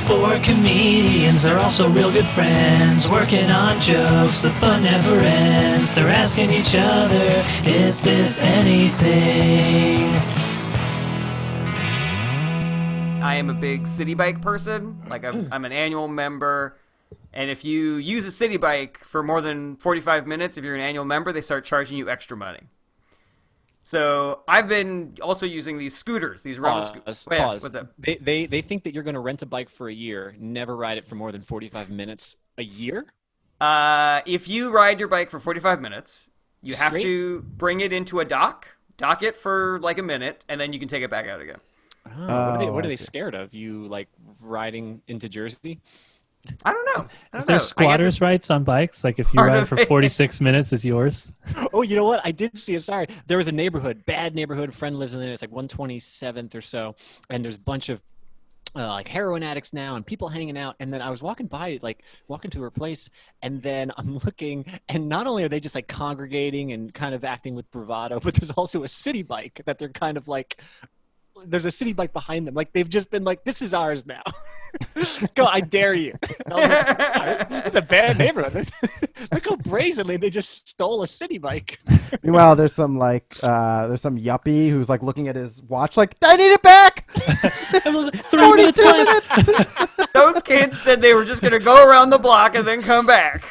Four comedians are also real good friends, working on jokes, the fun never ends. They're asking each other, is this anything? I am a big city bike person. Like I'm an annual member, and if you use a city bike for more than 45 minutes, if you're an annual member, they start charging you extra money. So I've been also using these scooters, these rental scooters. Pause. What's up? They think that you're going to rent a bike for a year, never ride it for more than 45 minutes a year? If you ride your bike for 45 minutes, you have to bring it into a dock it for like a minute, and then you can take it back out again. What are they scared of? You like riding into Jersey? I don't know. Is there squatters' rights on bikes? Like if you ride for 46 minutes, it's yours? Oh, you know what? I did see it. Sorry. There was a neighborhood, bad neighborhood. A friend lives in there. It's like 127th or so. And there's a bunch of like heroin addicts now and people hanging out. And then I was walking to her place. And then I'm looking, and not only are they just like congregating and kind of acting with bravado, but there's also a city bike that they're kind of like, there's a city bike behind them. Like they've just been like, this is ours now. Go, I dare you. It's a bad neighborhood. Look how brazenly they just stole a city bike. Meanwhile, there's some yuppie who's like looking at his watch like, I need it back! 3 minutes left! Those kids said they were just going to go around the block and then come back.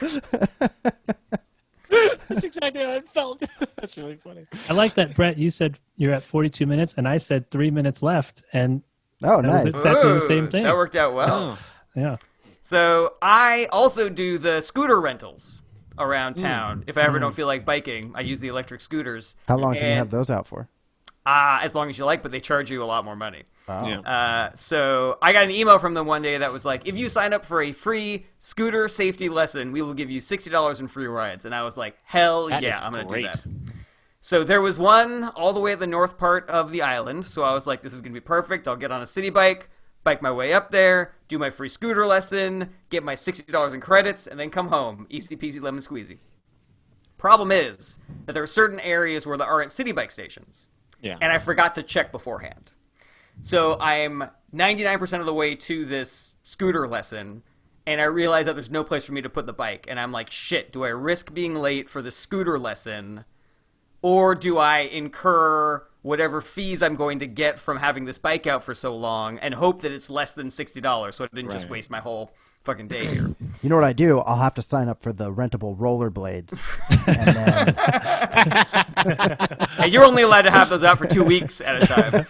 That's exactly how it felt. That's really funny. I like that, Brett. You said you're at 42 minutes, and I said 3 minutes left, and that was nice. exactly the same thing. That worked out well. Oh. Yeah. So I also do the scooter rentals around town. If I ever don't feel like biking, I use the electric scooters. How long can you have those out for? As long as you like, but they charge you a lot more money. Wow. Yeah. So I got an email from them one day that was like, if you sign up for a free scooter safety lesson, we will give you $60 in free rides. And I was like, hell yeah, I'm going to do that. So there was one all the way at the north part of the island. So I was like, this is going to be perfect. I'll get on a city bike my way up there, do my free scooter lesson, get my $60 in credits, and then come home. Easy peasy lemon squeezy. Problem is that there are certain areas where there aren't city bike stations. Yeah. And I forgot to check beforehand. So I'm 99% of the way to this scooter lesson, and I realize that there's no place for me to put the bike. And I'm like, shit, do I risk being late for the scooter lesson, or do I incur whatever fees I'm going to get from having this bike out for so long and hope that it's less than $60 so I didn't just waste my whole fucking day here? You know what I do? I'll have to sign up for the rentable rollerblades. And then... And you're only allowed to have those out for 2 weeks at a time.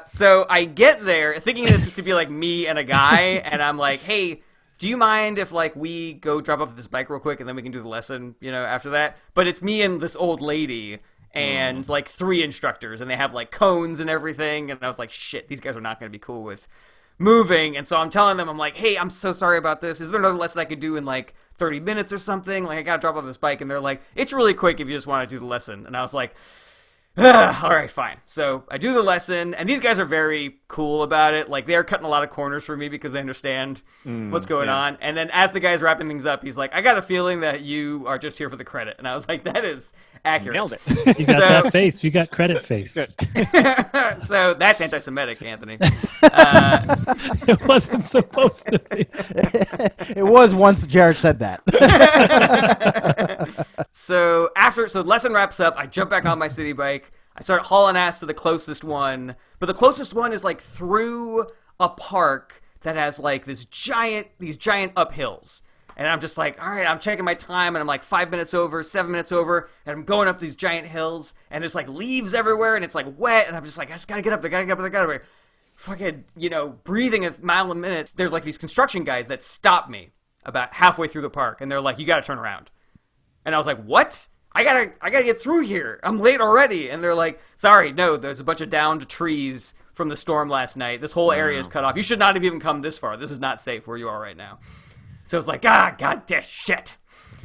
So I get there thinking it's just to be like me and a guy, and I'm like, hey, do you mind if like we go drop off this bike real quick and then we can do the lesson, after that? But it's me and this old lady and like 3 instructors, and they have like cones and everything, and I was like, shit, these guys are not going to be cool with moving. And so I'm telling them, I'm like, hey, I'm so sorry about this. Is there another lesson I could do in like 30 minutes or something? Like, I got to drop off this bike. And they're like, it's really quick if you just want to do the lesson. And I was like, all right, fine. So I do the lesson, and these guys are very cool about it. Like, they're cutting a lot of corners for me because they understand what's going on. And then as the guy's wrapping things up, he's like, I got a feeling that you are just here for the credit. And I was like, that is accurate. Nailed it. You got that face. You got credit face. So that's anti-Semitic, Anthony. It wasn't supposed to be. It was once Jarret said that. So lesson wraps up, I jump back on my city bike. I start hauling ass to the closest one, but the closest one is like through a park that has like these giant uphills. And I'm just like, all right, I'm checking my time, and I'm like 5 minutes over, 7 minutes over, and I'm going up these giant hills, and there's like leaves everywhere, and it's like wet, and I'm just like, I just gotta get up there, fucking, breathing a mile a minute. There's like these construction guys that stop me about halfway through the park, and they're like, you gotta turn around. And I was like, what? I gotta get through here. I'm late already. And they're like, sorry, no, there's a bunch of downed trees from the storm last night. This whole area is cut off. You should not have even come this far. This is not safe where you are right now. So it's like, god damn shit.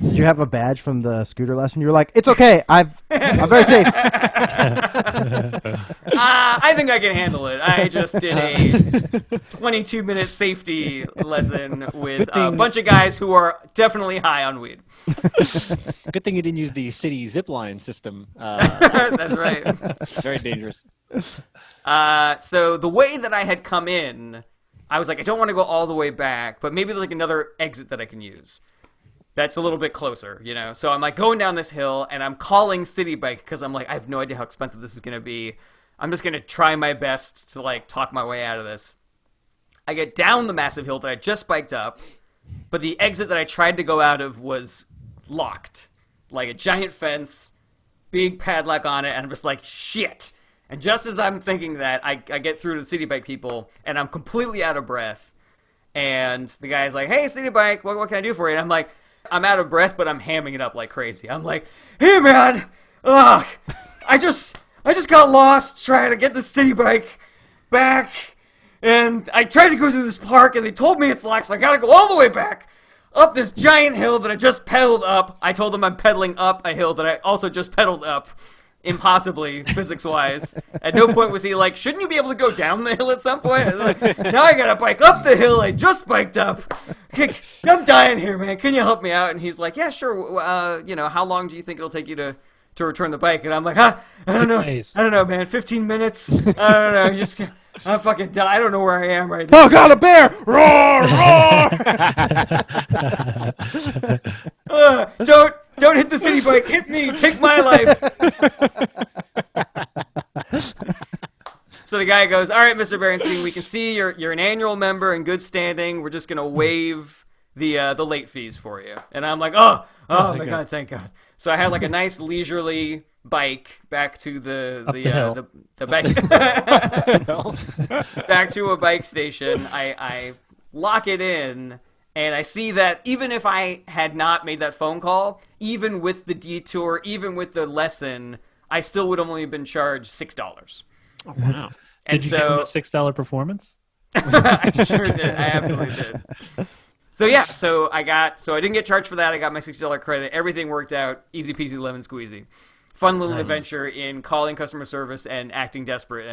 Did you have a badge from the scooter lesson? You were like, it's okay. I'm very safe. I think I can handle it. I just did a 22-minute safety lesson with a bunch of guys who are definitely high on weed. Good thing you didn't use the city zipline system. That's right. Very dangerous. So the way that I had come in, I was like, I don't want to go all the way back, but maybe there's like another exit that I can use that's a little bit closer, you know? So I'm like going down this hill, and I'm calling City Bike because I'm like, I have no idea how expensive this is going to be. I'm just going to try my best to like talk my way out of this. I get down the massive hill that I just biked up, but the exit that I tried to go out of was locked. Like a giant fence, big padlock on it, and I'm just like, shit. And just as I'm thinking that, I get through to the City Bike people, and I'm completely out of breath. And the guy's like, hey, City Bike, what can I do for you? And I'm like, I'm out of breath, but I'm hamming it up like crazy. I'm like, hey, man, ugh, I just got lost trying to get the City Bike back. And I tried to go through this park, and they told me it's locked, so I gotta go all the way back up this giant hill that I just pedaled up. I told them I'm pedaling up a hill that I also just pedaled up. Impossibly, physics-wise. At no point was he like, shouldn't you be able to go down the hill at some point? I was like, now I gotta bike up the hill I just biked up. I'm dying here, man. Can you help me out? And he's like, yeah, sure. You know, how long do you think it'll take you to return the bike? And I'm like, I don't know. Nice. I don't know, man. 15 minutes? I don't know. I'm fucking done. I don't know where I am right now. Oh God, a bear! Roar! Roar! Don't hit the City Bike. Hit me. Take my life. So the guy goes, all right, Mr. Berenstein, we can see you're an annual member in good standing. We're just going to waive the late fees for you. And I'm like, oh my God, thank God. So I had like a nice leisurely bike back to the bike back to a bike station. I lock it in, and I see that even if I had not made that phone call, even with the detour, even with the lesson, I still would have only been charged $6. Oh, wow. And Did you give him a $6 performance? I sure did. I absolutely did. So yeah, so I didn't get charged for that. I got my $60 credit. Everything worked out. Easy peasy lemon squeezy. Fun little adventure in calling customer service and acting desperate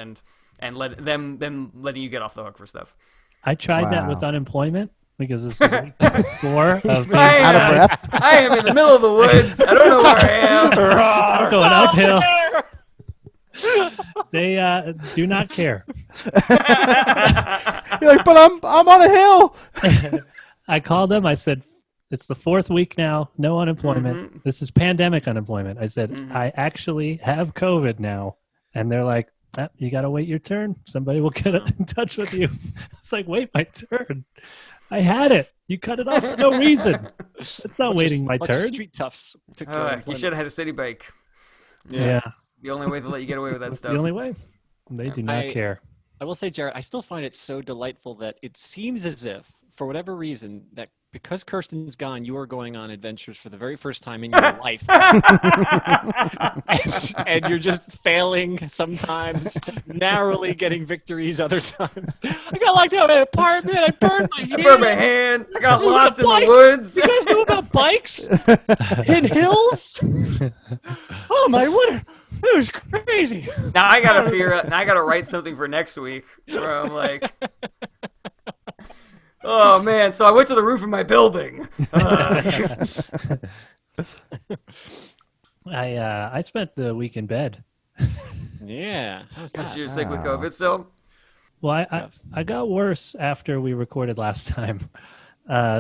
and let them letting you get off the hook for stuff. I tried that with unemployment because this is week 4 of being out of breath. I am in the middle of the woods. I don't know where I am. I'm going uphill. They do not care. You're like, but I'm on a hill. I called them. I said, it's the 4th week now. No unemployment. Mm-hmm. This is pandemic unemployment. I said, I actually have COVID now. And they're like, you got to wait your turn. Somebody will get in touch with you. It's like, wait my turn. I had it. You cut it off for no reason. It's not waiting my turn. Street toughs. You should have had a City Bike. Yeah. The only way to let you get away with that stuff. The only way. They do not care. I will say, Jarret, I still find it so delightful that it seems as if, for whatever reason, that because Kirsten's gone, you are going on adventures for the very first time in your life. and you're just failing sometimes, narrowly getting victories other times. I got locked out of an apartment. I burned my hand. I burned my hand. I got lost in the woods. You guys know about bikes? In hills? Oh, my, what? It was crazy. Now I gotta figure out. Now I gotta write something for next week where I'm like, oh man. So I went to the roof of my building. I spent the week in bed. Yeah. How's Because that? you're sick with COVID still. Well, I got worse after we recorded last time.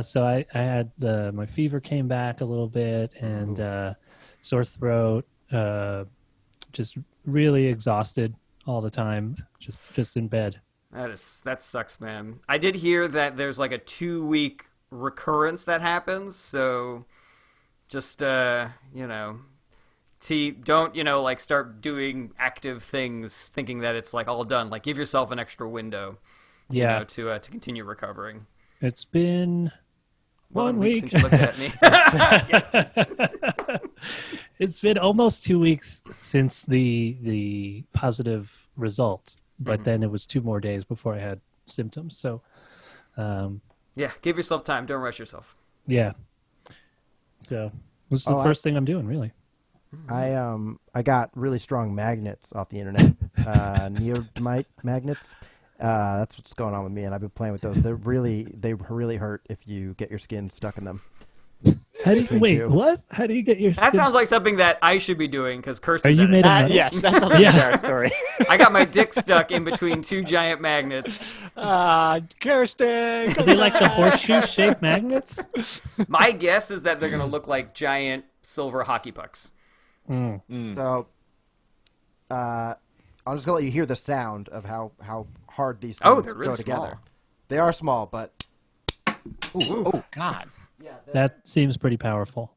So I had my fever came back a little bit and sore throat. Just really exhausted all the time, just in bed. That sucks, man. I did hear that there's like a 2-week recurrence that happens, so just don't like start doing active things thinking that it's like all done. Like give yourself an extra window, to continue recovering. It's been 1 week since you looked at me. It's been almost 2 weeks since the positive result, but then it was 2 more days before I had symptoms. So, yeah, give yourself time. Don't rush yourself. Yeah. So this is the first thing I'm doing, really. I got really strong magnets off the internet, neodymium magnets. That's what's going on with me, and I've been playing with those. They really hurt if you get your skin stuck in them. How do you Between wait? two. What? How do you get your? That skins- sounds like something that I should be doing because Kirsten's Are you at it. made of metal? Yes, that sounds like Yeah. a Jarret story. I got my dick stuck in between two giant magnets. Kirsten. Are they like the horseshoe-shaped magnets? My guess is that they're going to look like giant silver hockey pucks. So, I'm just gonna let you hear the sound of how hard these things they're really go together. small. They are small, but Oh God. That seems pretty powerful.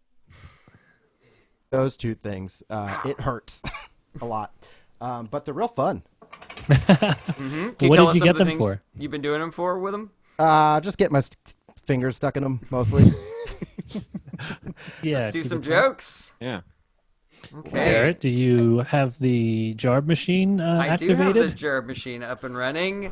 those two things, it hurts a lot. But they're real fun. Mm-hmm. Can What tell did us you some get of the them things for? You've been doing them for with them? Just get my fingers stuck in them mostly. Yeah. Do keep some it- jokes. Yeah. Okay. Garrett, do you have the Jarb machine I do activated? have the Jarret machine up and running.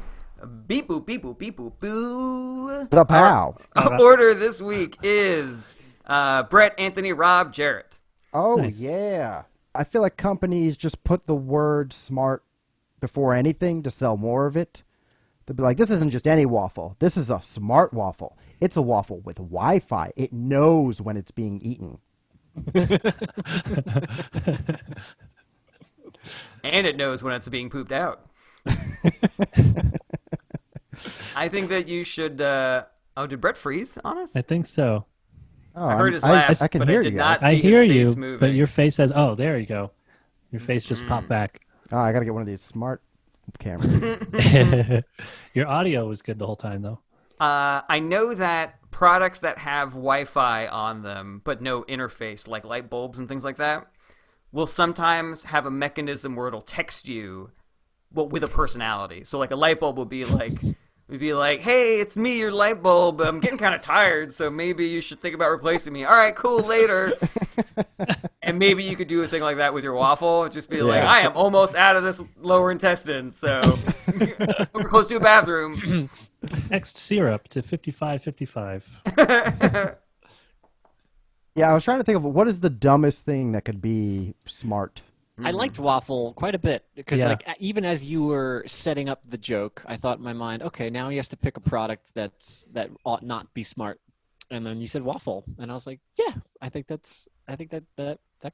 Beep boop beep boop beep boop boo. The pow. Our order this week is Brett, Anthony, Rob, Jarret. Oh Nice. yeah. I feel like companies just put the word smart before anything to sell more of it. They'll be like, this isn't just any waffle. This is a smart waffle. It's a waffle with Wi-Fi. It knows when it's being eaten. And it knows when it's being pooped out. I think that you should. Did Brett freeze on us? I think so. Oh, I heard his I laugh, can but hear I did you not guys. I see hear his you, face moving. but your face says, "Oh, there you go." Your face just popped back. Oh, I gotta get one of these smart cameras. Your audio was good the whole time, though. I know that products that have Wi-Fi on them but no interface, like light bulbs and things like that, will sometimes have a mechanism where it'll text you, well, with a personality. So, like, a light bulb will be like, "Hey, it's me, your light bulb. I'm getting kind of tired, so maybe you should think about replacing me." "All right, cool, later." And maybe you could do a thing like that with your waffle. Just be like, "I am almost out of this lower intestine, so we're close to a bathroom." Next syrup to 5555. Yeah, I was trying to think of what is the dumbest thing that could be smart. I liked waffle quite a bit because, Yeah. like, even as you were setting up the joke, I thought in my mind, okay, now he has to pick a product that ought not be smart, and then you said waffle, and I was like, yeah, I think that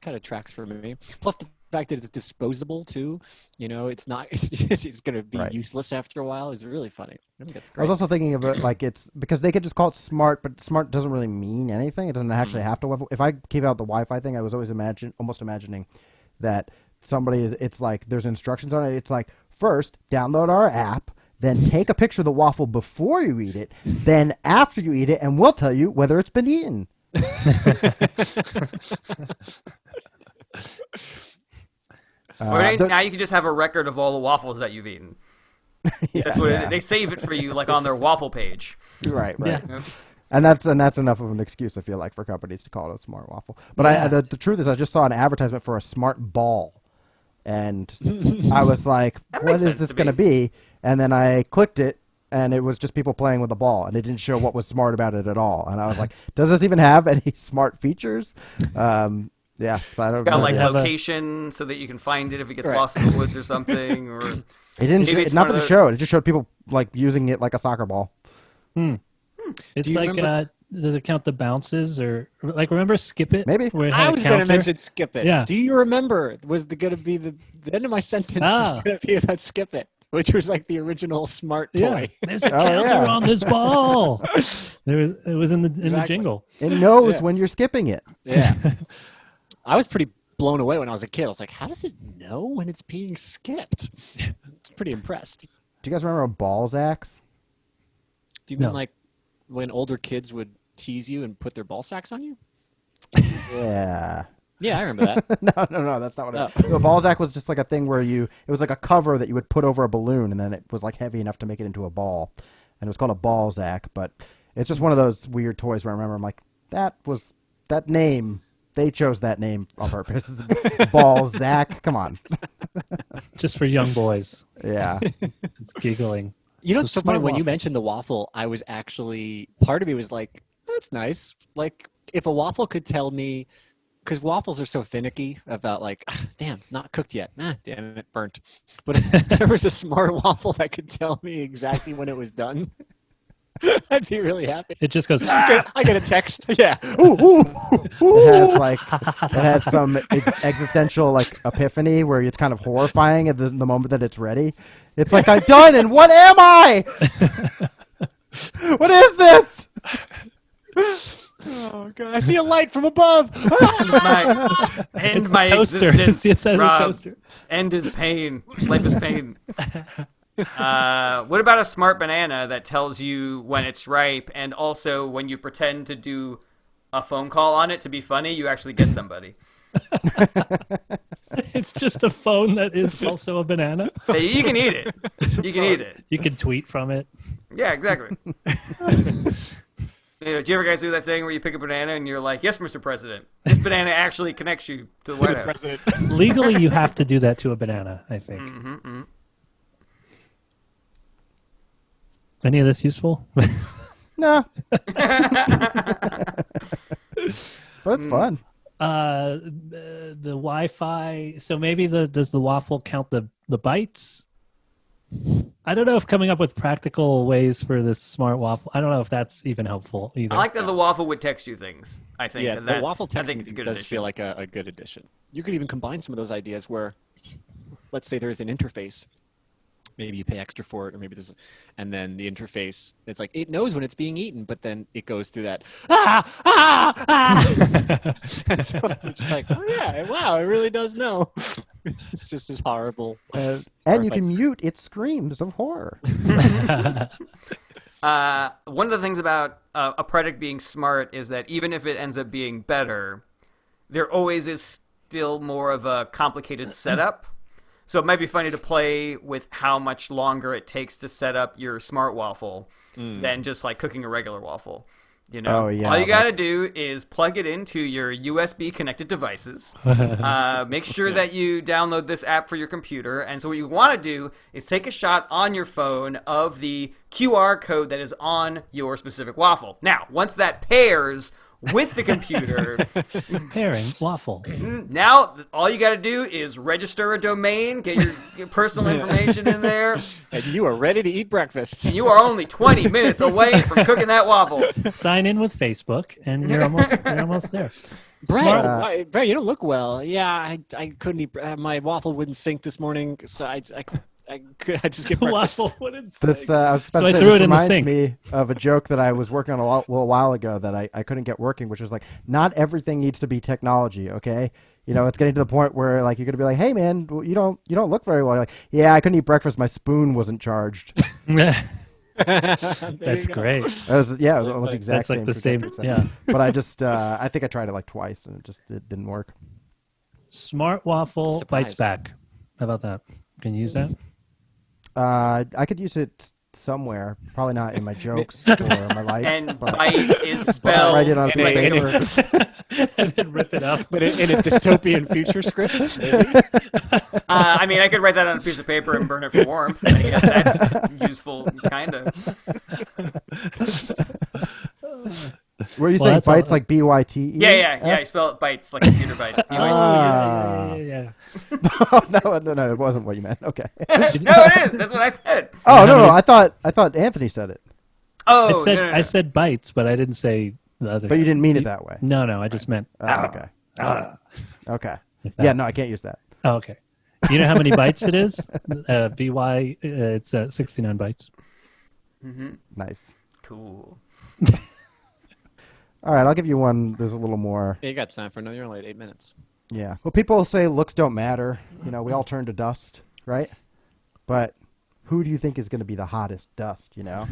kind of tracks for me. Plus the fact that it's disposable too, it's not, it's going to be Right. useless after a while is really funny. I think that's I was great. also thinking of it like it's because they could just call it smart, but smart doesn't really mean anything. It doesn't actually have to. If I gave out the Wi-Fi thing, I was always almost imagining that somebody is. It's like there's instructions on it. It's like first download our app, then take a picture of the waffle before you eat it, then after you eat it, and we'll tell you whether it's been eaten. Or now you can just have a record of all the waffles that you've eaten. That's what they save it for you, like on their waffle page. Right. Yeah. And that's enough of an excuse, I feel like, for companies to call it a smart waffle. But the truth is, I just saw an advertisement for a smart ball, and I was like, That "What makes is sense this to going to be?" And then I clicked it, and it was just people playing with the ball, and it didn't show what was smart about it at all. And I was like, "Does this even have any smart features?" Yeah, so I don't. Got Does like it have a- location so that you can find it if it gets Right. lost in the woods or something. Or It didn't. Maybe it's Nothing one to of show. It just showed people like using it like a soccer ball. It's you like, remember- does it count the bounces or like? Remember Skip It? Maybe. Where it had I a was going to counter? mention Skip It. Yeah. Do you remember? Was going to be the end of my sentence was Ah. going to be about Skip It, which was like the original smart Yeah, toy. there's a Oh, counter yeah. on this ball. It was in the Exactly. jingle. It knows Yeah. when you're skipping it. Yeah. I was pretty blown away when I was a kid. I was like, how does it know when it's being skipped? I was pretty impressed. Do you guys remember Balzacs? Do you mean No. like when older kids would tease you and put their ball sacks on you? Yeah. Yeah, I remember that. No, that's not what Oh. it was. Balzac was just like a thing where it was like a cover that you would put over a balloon, and then it was like heavy enough to make it into a ball. And it was called a Balzac, but it's just one of those weird toys where I remember I'm like, that name, they chose that name on purpose. Balzac, come on. Just for young boys. Yeah. It's giggling. You know, So it's so funny smart when you waffles. mentioned the waffle, I was actually, part of me was like, that's nice. Like, if a waffle could tell me, because waffles are so finicky about like, damn, not cooked yet. Damn it, burnt. But if there was a smart waffle that could tell me exactly when it was done, I'd be really happy. It just goes. I get a text. Yeah. It has some existential like epiphany where it's kind of horrifying at the moment that it's ready. It's like, I'm done, and what am I? What is this? Oh god! I see a light from above. End my toaster. existence. It's the Rob. toaster. End is pain. Life is pain. What about a smart banana that tells you when it's ripe, and also when you pretend to do a phone call on it to be funny, you actually get somebody? It's just a phone that is also a banana. Hey, you can eat it. You can eat it. You can tweet from it. Yeah, exactly. Do you ever guys do that thing where you pick a banana and you're like, "Yes, Mr. President, this banana actually connects you to the White House." President. Legally, you have to do that to a banana, I think. Any of this useful? No. But it's fun. The Wi-Fi. So maybe does the waffle count the bytes? I don't know if coming up with practical ways for this smart waffle. I don't know if that's even helpful either. I like that the waffle would text you things. I think. Yeah, that the waffle I think texting it's a good does addition. feel like a good addition. You could even combine some of those ideas where, let's say there's an interface. Maybe you pay extra for it, or maybe and then the interface, it's like, it knows when it's being eaten, but then it goes through that, And so I'm just like, oh yeah, wow, it really does know. It's just as horrible. And you can mute its screams of horror. One of the things about a product being smart is that even if it ends up being better, there always is still more of a complicated setup. So it might be funny to play with how much longer it takes to set up your smart waffle than just like cooking a regular waffle. You know, Oh, yeah, all you got to do is plug it into your USB connected devices. Make sure that you download this app for your computer. And so what you want to do is take a shot on your phone of the QR code that is on your specific waffle. Now, once that pairs with the computer, Pairing waffle. now all you got to do is register a domain, get your personal information in there, And you are ready to eat breakfast. and you are only 20 minutes away from cooking that waffle. Sign in with Facebook, and you're almost there. Brett, Brett, you don't look well. Yeah, I couldn't eat. My waffle wouldn't sink this morning, so I just get breakfast. Waffle wouldn't This, sink. I was about So to I say, threw this it in the reminds sink. me of a joke that I was working on a little while ago that I couldn't get working, which was like, not everything needs to be technology, okay? You know, it's getting to the point where like you're gonna be like, hey man, you don't look very well. You're like, yeah, I couldn't eat breakfast. My spoon wasn't charged. That's great. It was it was almost the exact That's like same. the same. trajectory. Yeah. But I just I think I tried it like twice and it didn't work. Smart waffle bites Surprised. back. How about that? Can you use that? I could use it somewhere, probably not in my jokes or my life. And but bite is spelled write it on like paper. And then rip it up. But in a dystopian future script, maybe? I mean, I could write that on a piece of paper and burn it for warmth. I guess that's useful, kind of. Were you Well, saying that's all- bites like BYTE? Yeah. I spell it bites like computer bites. Yeah. No, it wasn't what you meant. Okay. No, it is. That's what I said. Oh no, I thought Anthony said it, Oh, I said bites, but I didn't say the other. but you didn't mean it that way. No, I just meant. Okay. Okay. Like that. Yeah, no, I can't use that. Oh, okay. You know how many bytes it is? BY, it's 69 bytes. Nice. Cool. All right, I'll give you one. There's a little more. Yeah, you got time for you're only at 8 minutes. Yeah. Well, people say looks don't matter. You know, we all turn to dust, right? But who do you think is going to be the hottest dust? You know,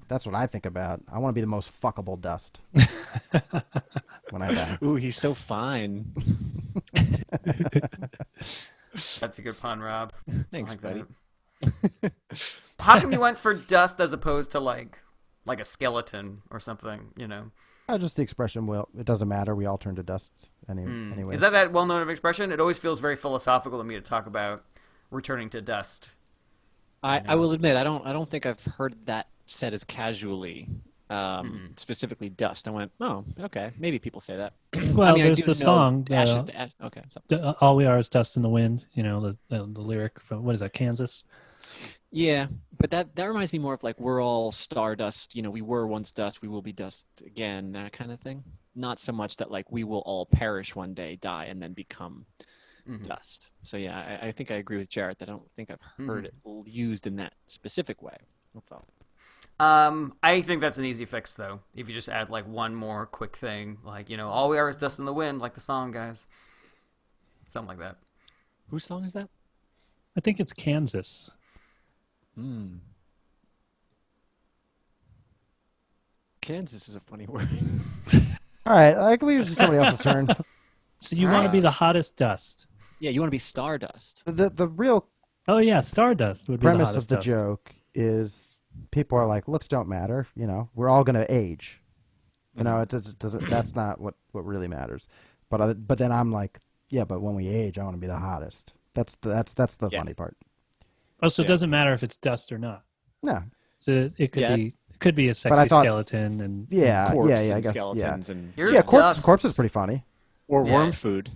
that's what I think about. I want to be the most fuckable dust when I die. Ooh, he's so fine. That's a good pun, Rob. Thanks, I like buddy. that. How come you went for dust as opposed to like a skeleton or something? You know. Just the expression, well, it doesn't matter. We all turn to dust anyway. Is that well-known of expression? It always feels very philosophical to me to talk about returning to dust. I will admit, I don't think I've heard that said as casually, specifically dust. I went, oh, okay, maybe people say that. Well, I mean, I there's do the know song. Ashes to ash. Okay, so. All we are is dust in the wind. You know, the lyric from, what is that, Kansas? Yeah, but that reminds me more of like we're all stardust. You know, we were once dust, we will be dust again, that kind of thing. Not so much that like we will all perish one day, die, and then become dust. So yeah, I think I agree with Jarret that I don't think I've heard it used in that specific way. That's all. I think that's an easy fix though. If you just add like one more quick thing, like all we are is dust in the wind, like the song, guys. Something like that. Whose song is that? I think it's Kansas. Kansas is a funny word. All right, can we use somebody else's turn? So you want to be the hottest dust. Yeah, you want to be stardust. The real Oh yeah, stardust would be the premise hottest of the dust. joke is people are like, looks don't matter. We're all gonna age. It doesn't. That's not what really matters. But then I'm like, yeah, but when we age, I want to be the hottest. That's the funny part. Oh, so it doesn't matter if it's dust or not. No. So it could be a But I sexy thought- skeleton and Corpse I and guess, skeletons and You're dust. corpse is pretty funny. or Yeah. worm food.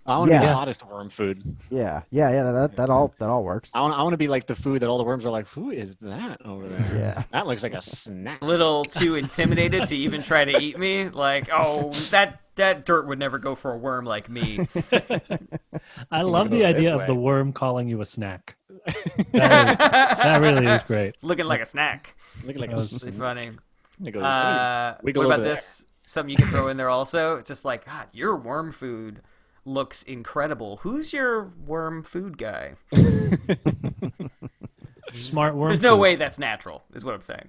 I want to be Yeah. the hottest worm food. Yeah. That all works. I want to be like the food that all the worms are like, who is that over there? Yeah. That looks like a snack. A little too intimidated to even try to eat me. Like, oh, that dirt would never go for a worm like me. I love go the this idea way. of the worm calling you a snack. That really is great. Looking like a snack. Looking like That a was- Really snack. funny. Wiggle What over about there. this? Something you can throw in there also. Just like, God, your worm food looks incredible. Who's your worm food guy? Smart worm. There's no food. way that's natural, is what I'm saying.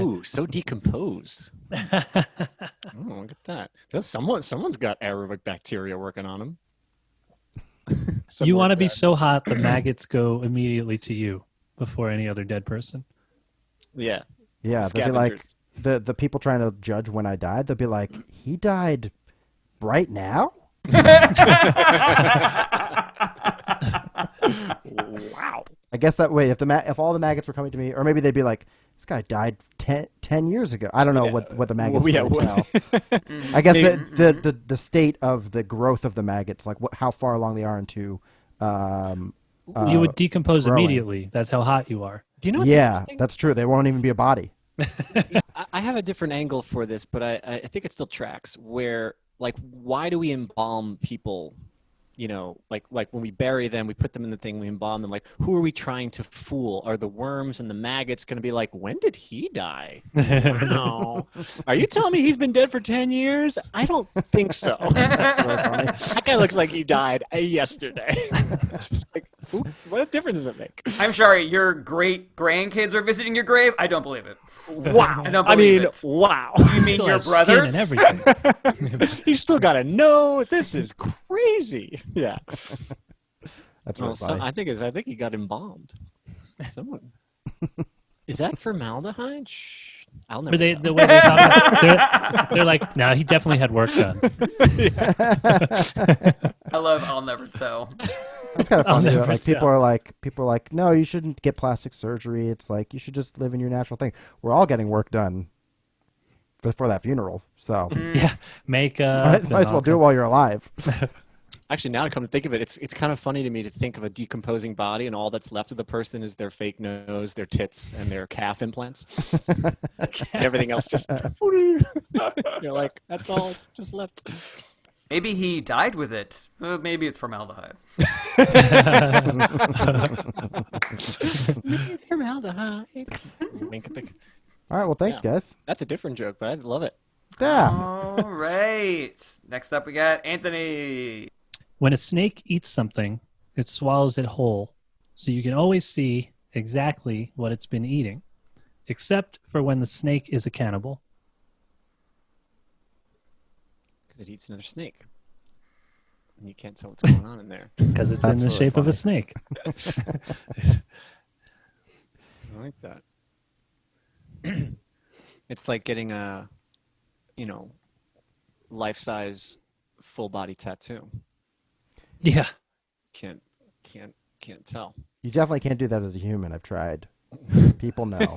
Ooh, so decomposed. Oh, look at that. Someone's got aerobic bacteria working on them. You want to be so hot the maggots go immediately to you before any other dead person. Yeah. Yeah, they'll be like Scavengers. the people trying to judge when I died. They'll be like, he died right now. Wow. I guess that way, if all the maggots were coming to me, or maybe they'd be like, this guy died 10 years ago. I don't know what the maggots Well, yeah, really well- tell. I guess the state of the growth of the maggots, like how far along they are into. You would decompose growing. immediately. That's how hot you are. Do you know what's Yeah, interesting? that's true. They won't even be a body. I have a different angle for this, but I think it still tracks. Where like, why do we embalm people? You know, like when we bury them, we put them in the thing, we embalm them. Like, who are we trying to fool? Are the worms and the maggots going to be like, when did he die? No. Are you telling me he's been dead for 10 years? I don't think so. That guy looks like he died yesterday. Like, what difference does it make? I'm sorry, your great grandkids are visiting your grave? I don't believe it. Wow. I don't believe it. Wow. Do you mean Still your has skin brothers? and everything. He's still got to know. This is crazy. Yeah. That's Well, really so, funny. I think he got embalmed. Someone. Is that formaldehyde? Shh. I'll never. Or they, tell. the way they talk about, they're like, no, he definitely had work done. I love I'll never tell. That's kind of I'll fun. Too. never Like people are like, no, you shouldn't get plastic surgery. It's like you should just live in your natural thing. We're all getting work done for that funeral, so Yeah, makeup. might as well do it while you're alive. Actually, now to come to think of it, it's kind of funny to me to think of a decomposing body and all that's left of the person is their fake nose, their tits, and their calf implants. And everything else just. You're like, that's all that's just left. Maybe he died with it. Maybe it's formaldehyde. It's formaldehyde. Wink at the- All right, well, thanks, Yeah. guys. That's a different joke, but I love it. Yeah. All right. Next up, we got Anthony. When a snake eats something, it swallows it whole, so you can always see exactly what it's been eating, except for when the snake is a cannibal. Because it eats another snake. And you can't tell what's going on in there. Because it's in That's the really shape of a funny. snake. I like that. It's like getting a, life-size, full-body tattoo. Yeah. Can't tell. You definitely can't do that as a human. I've tried. People know.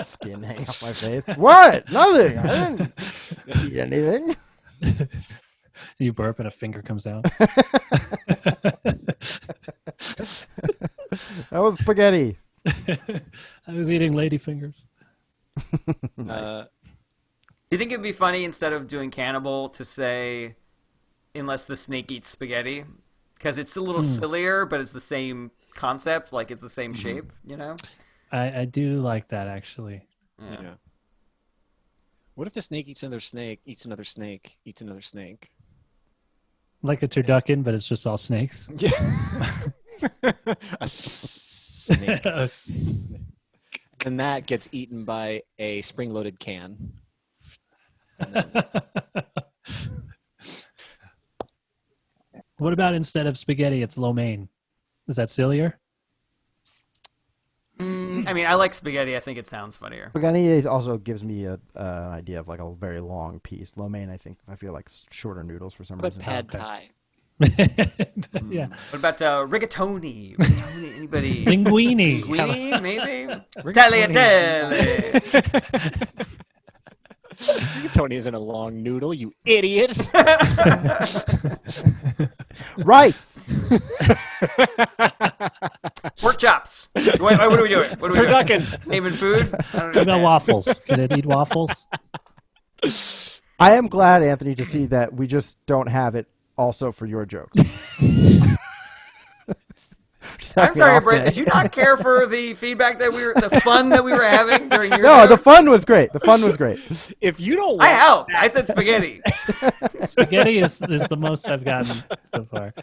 Skin hanging off my face. What? Nothing. I didn't eat anything. You burp and a finger comes out. That was spaghetti. I was eating ladyfingers. Do you think it'd be funny instead of doing cannibal to say, unless the snake eats spaghetti? Because it's a little sillier, but it's the same concept. Like, it's the same shape, you know? I do like that, actually. Yeah. What if the snake eats another snake, eats another snake, eats another snake? Like a turducken, but it's just all snakes. Yeah. A snake. A snake. And that gets eaten by a spring-loaded can. What about instead of spaghetti, it's lo mein? Is that sillier? I mean, I like spaghetti. I think it sounds funnier. Spaghetti also gives me an idea of like a very long piece. Lo mein, I feel like shorter noodles for some But reason. pad thai. Yeah. What about rigatoni? Rigatoni? Anybody? Linguine. Linguine, maybe? Tagliatelle. Tony isn't a long noodle, you idiot. Rice. Pork chops. What are we doing? What are we doing? Turducken. Naming food? I don't What understand. about waffles? Can it eat waffles? I am glad, Anthony, to see that we just don't have it also for your jokes. I'm sorry, Brent. Did you not care for the feedback the fun that we were having during your No, joke? the fun was great. The fun was great. If you don't I want helped. I said spaghetti. Spaghetti is the most I've gotten so far.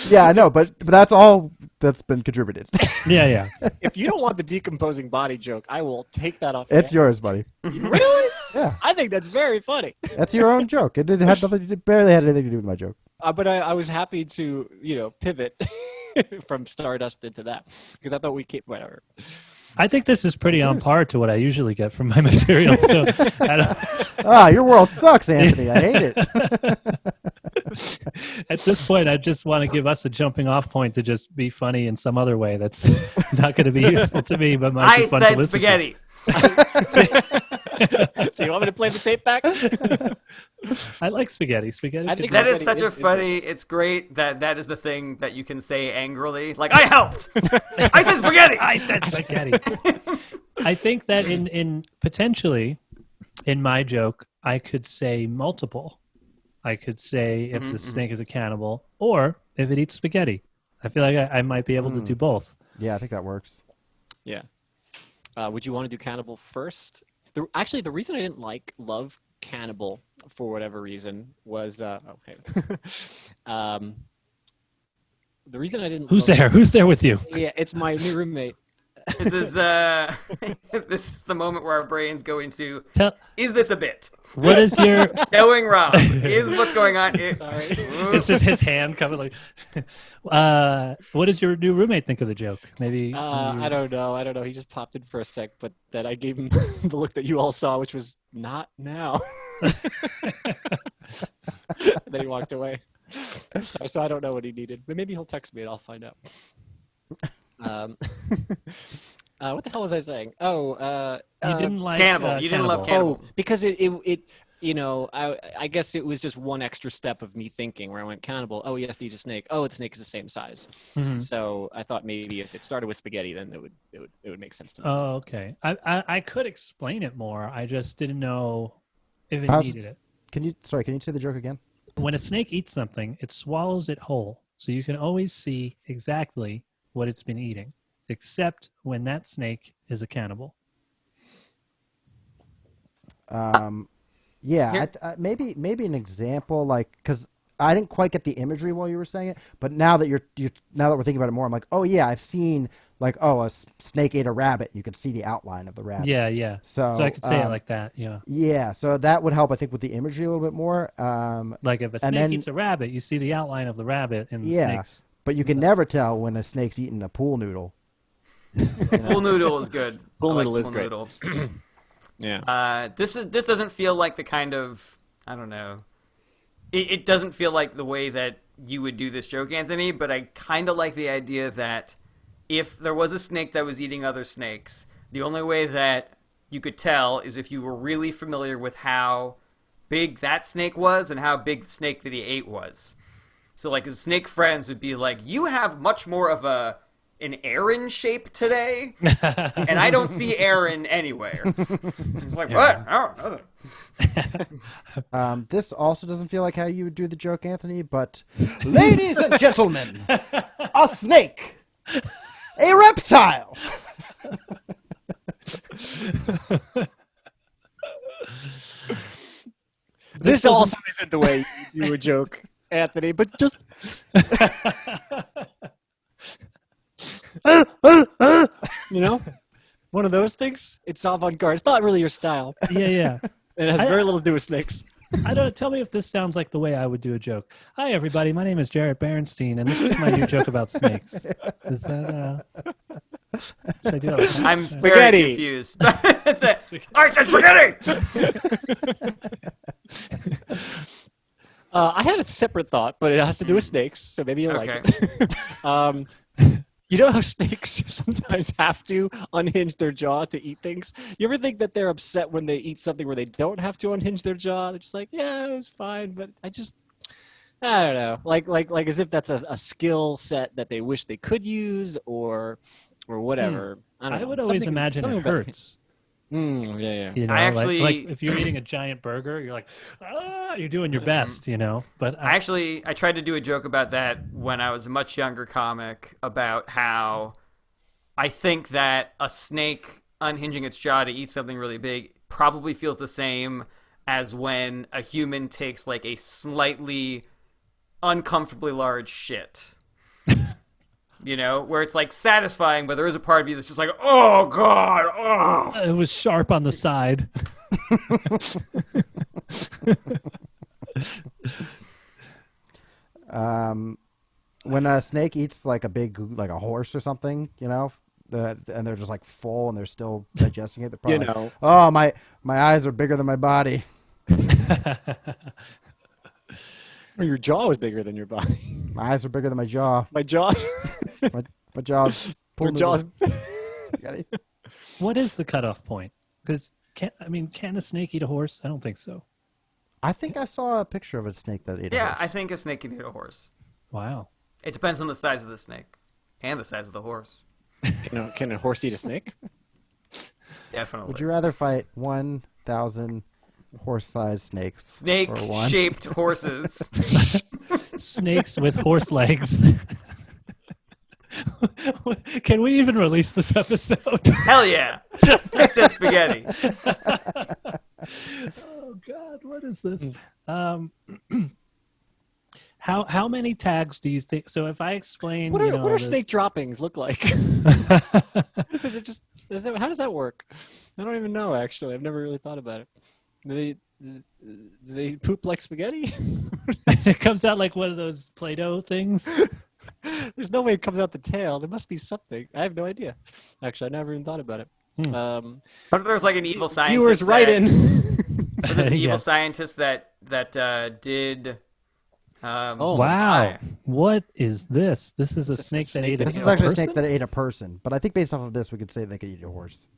Yeah, I know, but that's all that's been contributed. Yeah. if you don't want the decomposing body joke, I will take that off. your It's hands. yours, buddy. Really? Yeah, I think that's very funny. that's your own joke. It didn't have nothing. It barely had anything to do with my joke. But I was happy to, pivot from Stardust into that because I thought we keep whatever. I think this is pretty on par to what I usually get from my material. So I don't, Your world sucks, Anthony. I hate it. at this point, I just want to give us a jumping off point to just be funny in some other way that's not going to be useful to me, but might be I fun to said listen spaghetti. So you want me to play the tape back? to. I like spaghetti. Spaghetti. I could think be- That is Spaghetti such a is funny. It's great that is the thing that you can say angrily. Like, I helped. I said spaghetti. I said spaghetti. I think that in potentially in my joke, I could say multiple. I could say if the snake is a cannibal or if it eats spaghetti. I feel like I might be able to do both. Yeah, I think that works. Yeah. Would you want to do Cannibal first? Actually, the reason I didn't love Cannibal for whatever reason was the reason I didn't. Who's love- there? Who's there with you? Yeah, it's my new roommate. This is this is the moment where our brains go into. Tell Is this a bit? what is your? Knowing Rob is what's going on. Sorry. It's just his hand coming like. What does your new roommate think of the joke? Maybe. I don't know. He just popped in for a sec, but then I gave him the look that you all saw, which was not now. Then he walked away. So I don't know what he needed, but maybe he'll text me and I'll find out. What the hell was I saying? Oh, You didn't like Cannibal. You didn't love Cannibal. because it I guess it was just one extra step of me thinking where I went cannibal. Oh, yes, eat a snake. Oh, the snake is the same size. Mhm. So I thought maybe if it started with spaghetti, then it would make sense to me. Oh, okay. I could explain it more. I just didn't know if it How's- needed it. Can you say the joke again? When a snake eats something, it swallows it whole. So you can always see exactly what it's been eating, except when that snake is a cannibal. Yeah, Here- maybe an example, like, because I didn't quite get the imagery while you were saying it, but now that now that we're thinking about it more, I'm like, oh yeah, I've seen like, oh, a snake ate a rabbit. You could see the outline of the rabbit. Yeah. So I could say it like that. Yeah. Yeah, so that would help, I think, with the imagery a little bit more. Like if a And snake then- eats a rabbit, you see the outline of the rabbit and the Yeah. snake's. But you can never tell when a snake's eating a pool noodle. Pool noodle is good. Pool I like noodle is pool great. noodle. Yeah. This doesn't feel like the kind of, I don't know. It doesn't feel like the way that you would do this joke, Anthony. But I kind of like the idea that if there was a snake that was eating other snakes, the only way that you could tell is if you were really familiar with how big that snake was and how big the snake that he ate was. So like his snake friends would be like, you have much more of a an Aaron shape today, and I don't see Aaron anywhere. It's like, what? I don't know. This also doesn't feel like how you would do the joke, Anthony, but ladies and gentlemen, a snake, a reptile. This also isn't the way you do a joke, Anthony, but just... you know? One of those things. It's avant-garde. It's not really your style. Yeah. It has very little to do with snakes. I don't. Tell me if this sounds like the way I would do a joke. Hi, everybody. My name is Jarret Berenstein, and this is my new joke about snakes. Is that? Should I do that? I'm very Spaghetti. confused. I said spaghetti! I had a separate thought, but it has to do with snakes, so maybe you'll like it. You know how snakes sometimes have to unhinge their jaw to eat things? You ever think that they're upset when they eat something where they don't have to unhinge their jaw? They're just like, yeah, it was fine, but I don't know. Like as if that's a skill set that they wish they could use or whatever. I don't know. would always imagine it hurts. Yeah. You know, I actually, like if you're eating a giant burger, you're like, you're doing your best, you know. But I tried to do a joke about that when I was a much younger comic about how I think that a snake unhinging its jaw to eat something really big probably feels the same as when a human takes like a slightly uncomfortably large shit. You know, where it's like satisfying, but there is a part of you that's just like, oh God, oh. it was sharp on the side. When a snake eats like a horse or something, you know, and they're just like full and they're still digesting it. They're probably like, oh, my eyes are bigger than my body. Or your jaw is bigger than your body. My eyes are bigger than my jaw. My jaw. My jaw's. Your jaw's. What is the cutoff point? Because can a snake eat a horse? I don't think so. I think I saw a picture of a snake that ate a horse. I think a snake can eat a horse. Wow. It depends on the size of the snake and the size of the horse. Can a horse eat a snake? Definitely. Would you rather fight 1,000 horse-sized snakes? or one? Snake-shaped horses. Snakes with horse legs. Can we even release this episode? Hell yeah. I said spaghetti. Oh God, what is this? How many tags do you think? So if I explain, What are snake droppings look like? Is it just? How does that work? I don't even know. Actually, I've never really thought about it. Do they poop like spaghetti? It comes out like one of those Play-Doh things. There's no way it comes out the tail. There must be something. I have no idea. Actually, I never even thought about it. But there's like an evil scientist. Viewers, write in. There's an evil scientist that did. Oh wow! What is this? This is a snake that ate a This is actually a snake that ate a person. But I think based off of this, we could say they could eat a horse.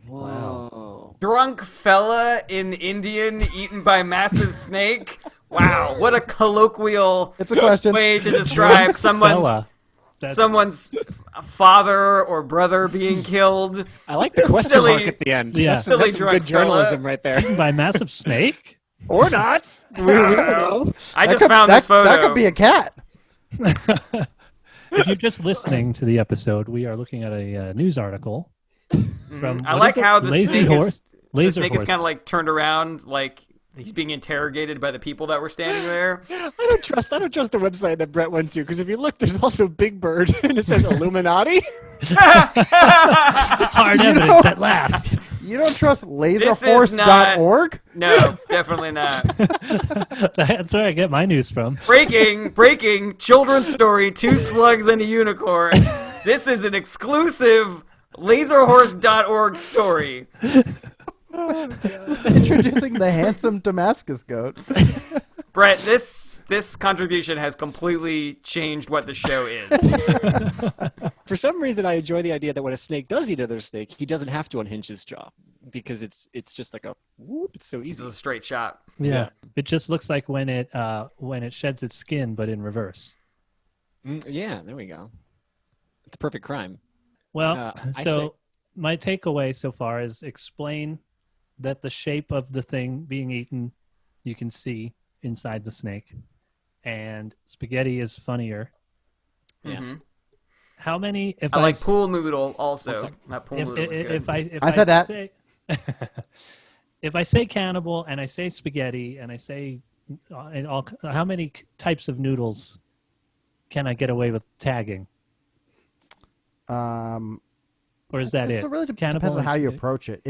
Wow. Drunk fella in Indian eaten by massive snake. Wow, what a colloquial It's a question. way to describe someone's father or brother being killed. I like the question mark at the end. Yeah. That's Silly some drunk good journalism fella. right there. by massive snake. Or not. We don't know. I just found this photo. That could be a cat. If you're just listening to the episode, we are looking at a news article from. I like how the Lazy snake horse. the Laser snake horse. is kind of like turned around, like he's being interrogated by the people that were standing there. I don't trust the website that Brett went to, because if you look, there's also Big Bird and it says Illuminati. Hard evidence at last. You don't trust This is laserhorse.org? No, definitely not. That's where I get my news from. Breaking children's story, 2 slugs and a unicorn. This is an exclusive laserhorse.org story. Introducing the handsome Damascus goat. Brett, this contribution has completely changed what the show is. For some reason, I enjoy the idea that when a snake does eat another snake, he doesn't have to unhinge his jaw, because it's just like a whoop. It's so This easy. is a straight shot. Yeah. It just looks like when it sheds its skin, but in reverse. Yeah, there we go. It's a perfect crime. Well, I so my takeaway so far is explain that the shape of the thing being eaten you can see inside the snake, and spaghetti is funnier. Yeah. Mhm. How many? If I like s- pool noodle also. second. That pool if, noodle was good. if I said that. say, if I say cannibal and I say spaghetti and I say and all, how many types of noodles can I get away with tagging? Um, Or is that this it? really Cannibal depends on and how you spaghetti? approach it.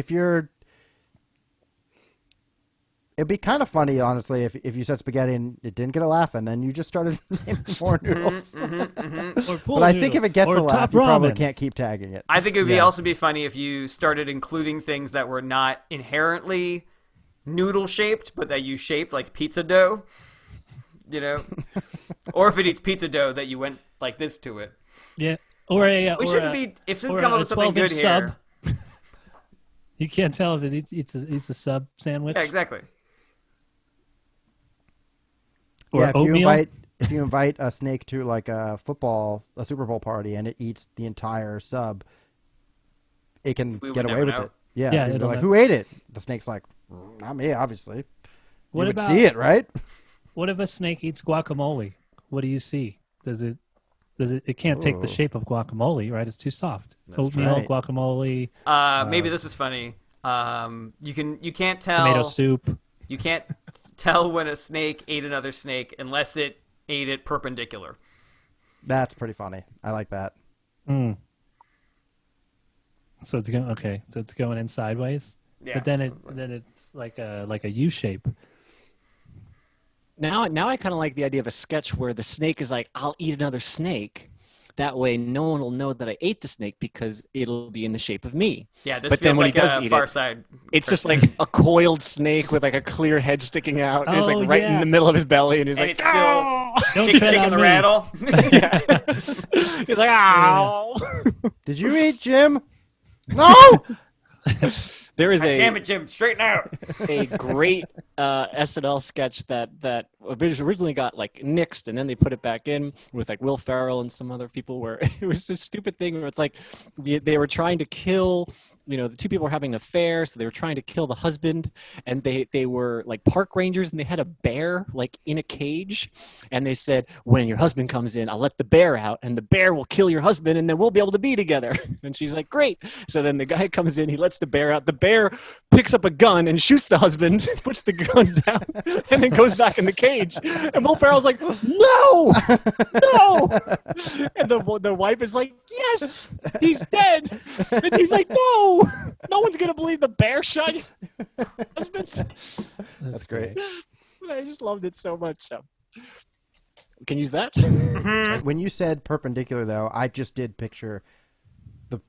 It'd be kind of funny, honestly, if you said spaghetti and it didn't get a laugh, and then you just started naming more noodles. Or pool But I think if noodles, it gets or a laugh, top you probably ramen. can't keep tagging it. I think it would Yeah. also be funny if you started including things that were not inherently noodle shaped, but that you shaped like pizza dough. You know, or if it eats pizza dough, that you went like this to it. Yeah. Or a We or shouldn't a, be. If we or come up a with something good 12-inch here, sub. You can't tell if it's a sub sandwich. yeah, exactly. Or Yeah, oatmeal. if you invite a snake to like a Super Bowl party, and it eats the entire sub, it can We would get away never with know. it. Yeah, Yeah, you'd be it'll like, never- who ate it? The snake's like, not me, obviously. What You would about see it, right? What if a snake eats guacamole? What do you see? Does it? It can't take the Ooh. shape of guacamole, right? It's too soft. That's Oatmeal, right. guacamole, Maybe this is funny. You can't tell tomato soup. You can't tell when a snake ate another snake unless it ate it perpendicular. That's pretty funny. I like that. Mm. So it's going okay. So it's going in sideways. Yeah. But then it's like a U shape. Now I kind of like the idea of a sketch where the snake is like, I'll eat another snake. That way, no one will know that I ate the snake because it'll be in the shape of me. Yeah, this But then feels when like he does a eat Far it, Side. It's just like a coiled snake with like a clear head sticking out. And it's Oh, like right yeah. in the middle of his belly, and he's And like, it's still Don't tread shaking on the me. rattle. yeah. He's like, ow. Did you eat, Jim? No! There is God damn it, Jim! Straighten out. a great SNL sketch that originally got like nixed, and then they put it back in with like Will Ferrell and some other people, where it was this stupid thing where it's like they were trying to kill, the two people were having an affair, so they were trying to kill the husband, and they were like park rangers, and they had a bear like in a cage, and they said, when your husband comes in, I'll let the bear out, and the bear will kill your husband, and then we'll be able to be together. And she's like, great. So then the guy comes in, he lets the bear out. The bear picks up a gun and shoots the husband, puts the gun down, and then goes back in the cage. And Will Ferrell's like, no, no. And the wife is like, yes, he's dead. And he's like, no one's going to believe the bear shot your husband. That's great. I just loved it so much. So. Can you use that? When you said perpendicular, though, I just did picture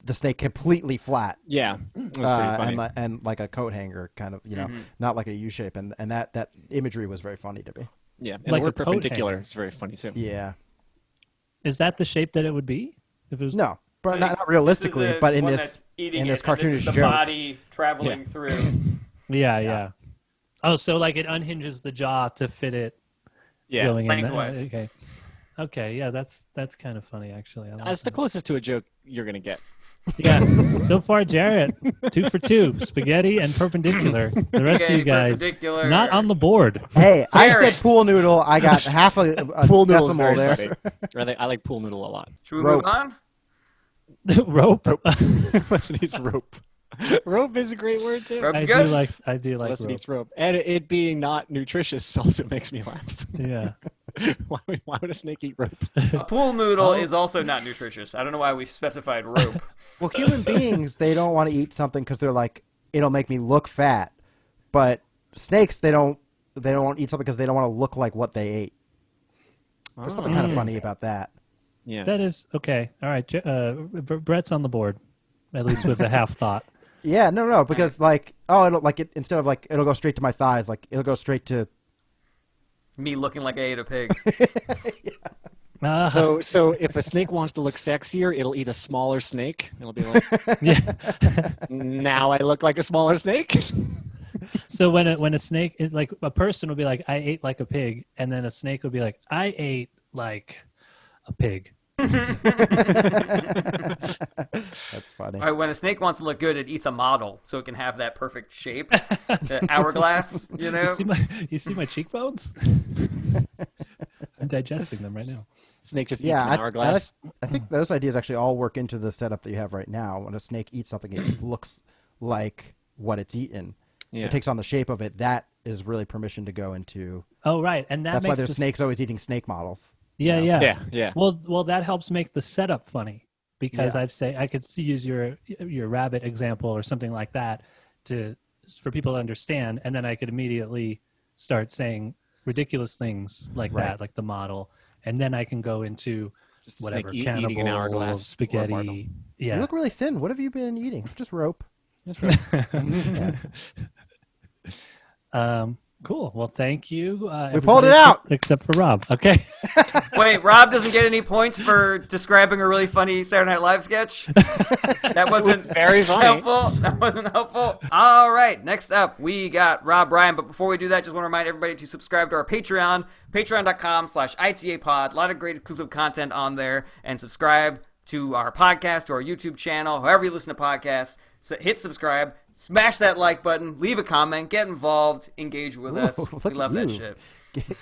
the snake completely flat. Yeah, it was pretty funny. and like a coat hanger, kind of, not like a U shape, and that imagery was very funny to me. Yeah, and Like the a word coat perpendicular hanger. is very funny too. Yeah. Is that the shape that it would be? If it was No, but I not think realistically, this is the but in one this that's eating in this it, and cartoonish this is the joke. body traveling through. Yeah. Oh, so like it unhinges the jaw to fit it Yeah, going in. lengthwise. Okay. Yeah, that's kind of funny actually. I like that's the that. closest to a joke you're gonna get. Yeah. So far, Jarret, 2 for 2, spaghetti and perpendicular. The rest of Okay, you guys perpendicular. not on the board. Hey, I Carrot. said pool noodle. I got half a Pool noodle is decimal very there. funny. I like pool noodle a lot. Should we Rope. move on? Rope. Leslie eats rope. Rope is a great word too. Rope's I good. do like Leslie rope. eats rope, and it being not nutritious also makes me laugh. Yeah. why would a snake eat rope? A pool noodle Oh. is also not nutritious. I don't know why we've specified rope. Well, human beings, they don't want to eat something because they're like, it'll make me look fat. But snakes, they don't want to eat something because they don't want to look like what they ate. There's something kind of funny about that. Yeah. That is okay. All right. Brett's on the board, at least with a half thought. Yeah, no, because it'll like it instead of like it'll go straight to my thighs, like it'll go straight to. Me looking like I ate a pig. So if a snake wants to look sexier, it'll eat a smaller snake. It'll be like, Yeah. now I look like a smaller snake. So when a snake is like a person will be like, I ate like a pig, and then a snake will be like, I ate like a pig. That's funny. All right, when a snake wants to look good, it eats a model so it can have that perfect shape, the hourglass. You know. You see my cheekbones? I'm digesting them right now. Snake just eats Yeah, an hourglass. I think those ideas actually all work into the setup that you have right now. When a snake eats something, it looks like what it's eaten. Yeah. It takes on the shape of it. That is really permission to go into. Oh, right, and That's why makes there's snakes always eating snake models. Yeah. Well, that helps make the setup funny because Yeah. I could use your rabbit example or something like that for people to understand, and then I could immediately start saying ridiculous things like Right. that, like the model, and then I can go into Just a whatever snake eating an cannibal, hourglass or spaghetti. marble. You Yeah. look really thin. What have you been eating? Just rope. That's right. Cool. Well, thank you. We pulled it everybody out! except for Rob. Okay. Wait, Rob doesn't get any points for describing a really funny Saturday Night Live sketch? That wasn't Very funny. helpful. That wasn't helpful. All right, next up, we got Rob Ryan. But before we do that, just want to remind everybody to subscribe to our Patreon, patreon.com/ITAPod. A lot of great exclusive content on there. And subscribe to our podcast, to our YouTube channel, however you listen to podcasts. So hit subscribe, smash that like button, leave a comment, get involved, engage with us. Look We at love that you. shit.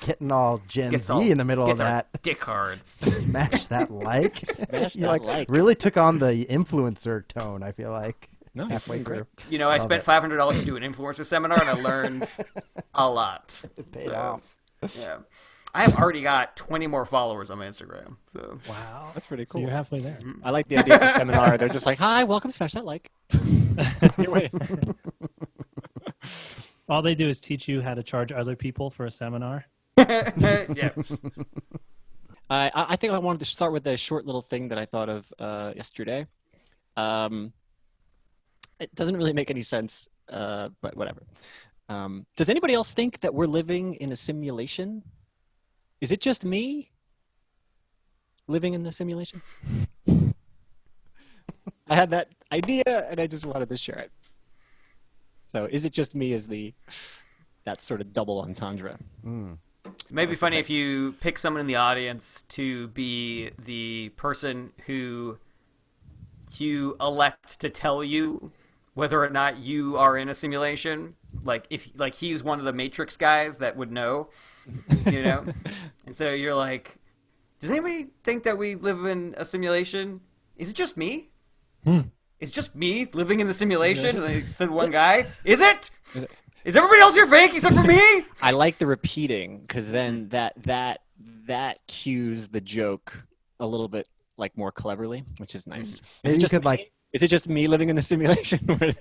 Getting all Gen Gets Z all- in the middle of gets our that. dick hard. Smash that like. Smash You that like. really took on the influencer tone, I feel like. No, it's halfway been great. through. You know, I Love spent it. $500 to do an influencer seminar, and I learned a lot. It paid So, off. Yeah. I have already got 20 more followers on my Instagram. So Wow. That's pretty So cool. you're halfway there. I like the idea of the seminar. They're just like, "Hi, welcome, smash that like." You're waiting. All they do is teach you how to charge other people for a seminar. yeah. I think I wanted to start with a short little thing that I thought of yesterday. It doesn't really make any sense, but whatever. Does anybody else think that we're living in a simulation? Is it just me living in the simulation? I had that idea, and I just wanted to share it. So, is it just me? That sort of double entendre? It may be funny if you pick someone in the audience to be the person who you elect to tell you whether or not you are in a simulation. Like he's one of the Matrix guys that would know, you know? And so you're like, does anybody think that we live in a simulation? Is it just me? Is it just me living in the simulation? And they said one guy, is it? Is everybody else here fake except for me? I like the repeating because then that cues the joke a little bit like more cleverly, which is nice. Maybe you could like Is it just me living in the simulation?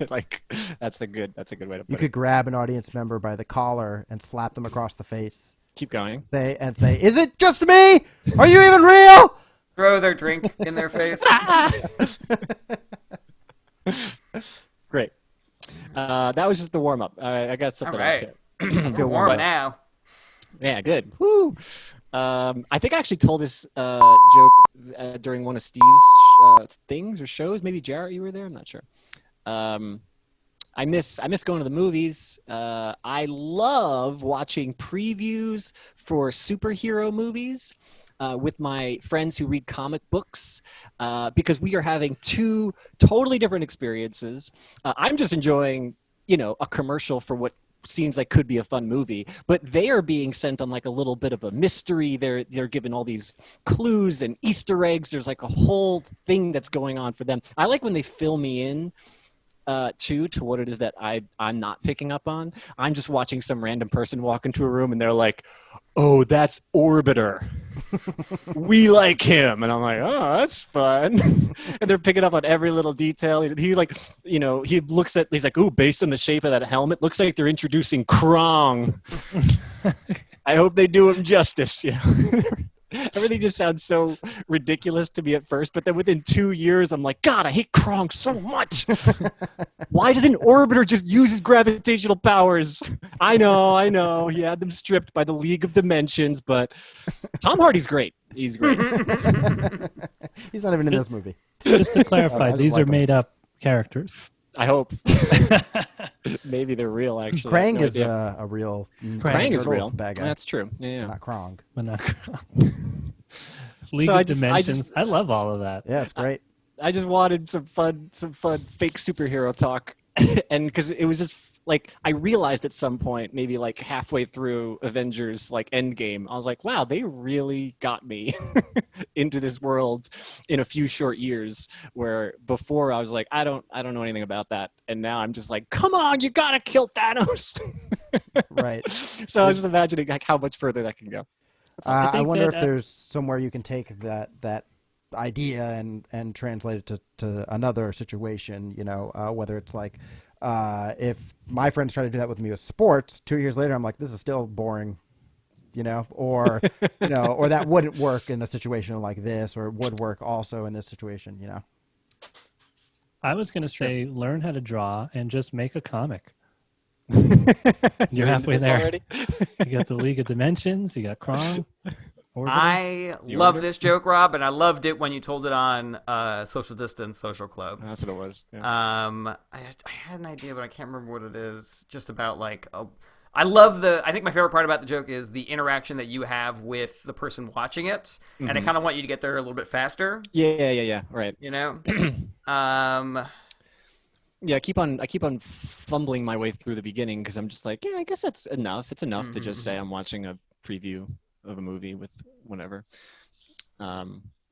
Like that's a good way to put you it. could grab an audience member by the collar and slap them across the face. Keep going. Say, "Is it just me? Are you even real?" Throw their drink in their face. Great. That was just the warm up. I got All something right. else We're Feel warm warm. now. here. Yeah, good. Woo. I think I actually told this joke during one of Steve's things or shows. Maybe Jarret, you were there. I'm not sure. I miss going to the movies. I love watching previews for superhero movies with my friends who read comic books because we are having two totally different experiences. I'm just enjoying, a commercial for what seems like could be a fun movie, but they are being sent on like a little bit of a mystery. They're given all these clues and Easter eggs. There's like a whole thing that's going on for them. I like when they fill me in to what it is that I'm not picking up on. I'm just watching some random person walk into a room and they're like, "Oh, that's Orbiter. We like him." And I'm like, "Oh, that's fun." And they're picking up on every little detail. He looks at, he's like, "Ooh, based on the shape of that helmet, looks like they're introducing Krong." I hope they do him justice. Everything just sounds so ridiculous to me at first, but then within 2 years, I'm like, God, I hate Krong so much. Why doesn't Orbiter just use his gravitational powers? I know. He had them stripped by the League of Dimensions, but Tom Hardy's great. He's great. He's not even in this movie. Just to clarify, I just these like are them. made up characters. I hope. Maybe they're real, actually. I have Krang no is idea. a real Krang is Turtles real. bad guy. That's true. Yeah. Not Krong. But not League So of I just- Dimensions. I love all of that. Yeah, it's great. I just wanted some fun fake superhero talk, and because it was just like I realized at some point, maybe like halfway through Avengers like Endgame, I was like, wow, they really got me into this world in a few short years. Where before I was like, I don't know anything about that, and now I'm just like, come on, you gotta kill Thanos. Right. So I was just imagining like how much further that can go. I I think wonder that, if there's somewhere you can take that idea and translate it to another situation. You know, whether it's like if my friends try to do that with me with sports, 2 years later I'm like, this is still boring. You know, or you know, or that wouldn't work in a situation like this, or would work also in this situation. You know. I was going to say, learn how to draw and just make a comic. You're halfway there. already. You got the League of Dimensions. You got Krong. Orbital. I love this joke, Rob, and I loved it when you told it on Social Distance Social Club. That's what it was. Yeah. I had an idea, but I can't remember what it is. Just about like, I think my favorite part about the joke is the interaction that you have with the person watching it, and I kind of want you to get there a little bit faster. Yeah. Right. You know, Yeah, I keep on fumbling my way through the beginning because I'm just like, yeah, I guess that's enough. It's enough to just say I'm watching a preview of a movie with whatever. Yeah,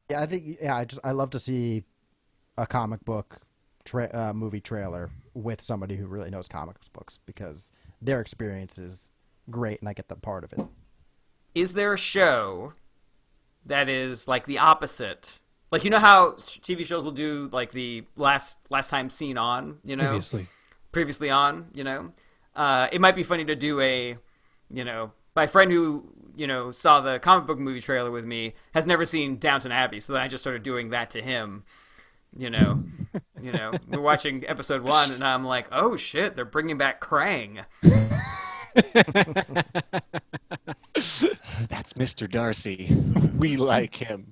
I think I love to see a comic book movie trailer with somebody who really knows comic books because their experience is great and I get that part of it. is there a show that is like the opposite? Like, you know how TV shows will do like the last time seen on, you know, previously on, you know, it might be funny to do my friend who, you know, saw the comic book movie trailer with me has never seen Downton Abbey. So then I just started doing that to him, you know, we're watching episode 1 and I'm like, oh shit, they're bringing back Krang. That's Mr. Darcy. We like him.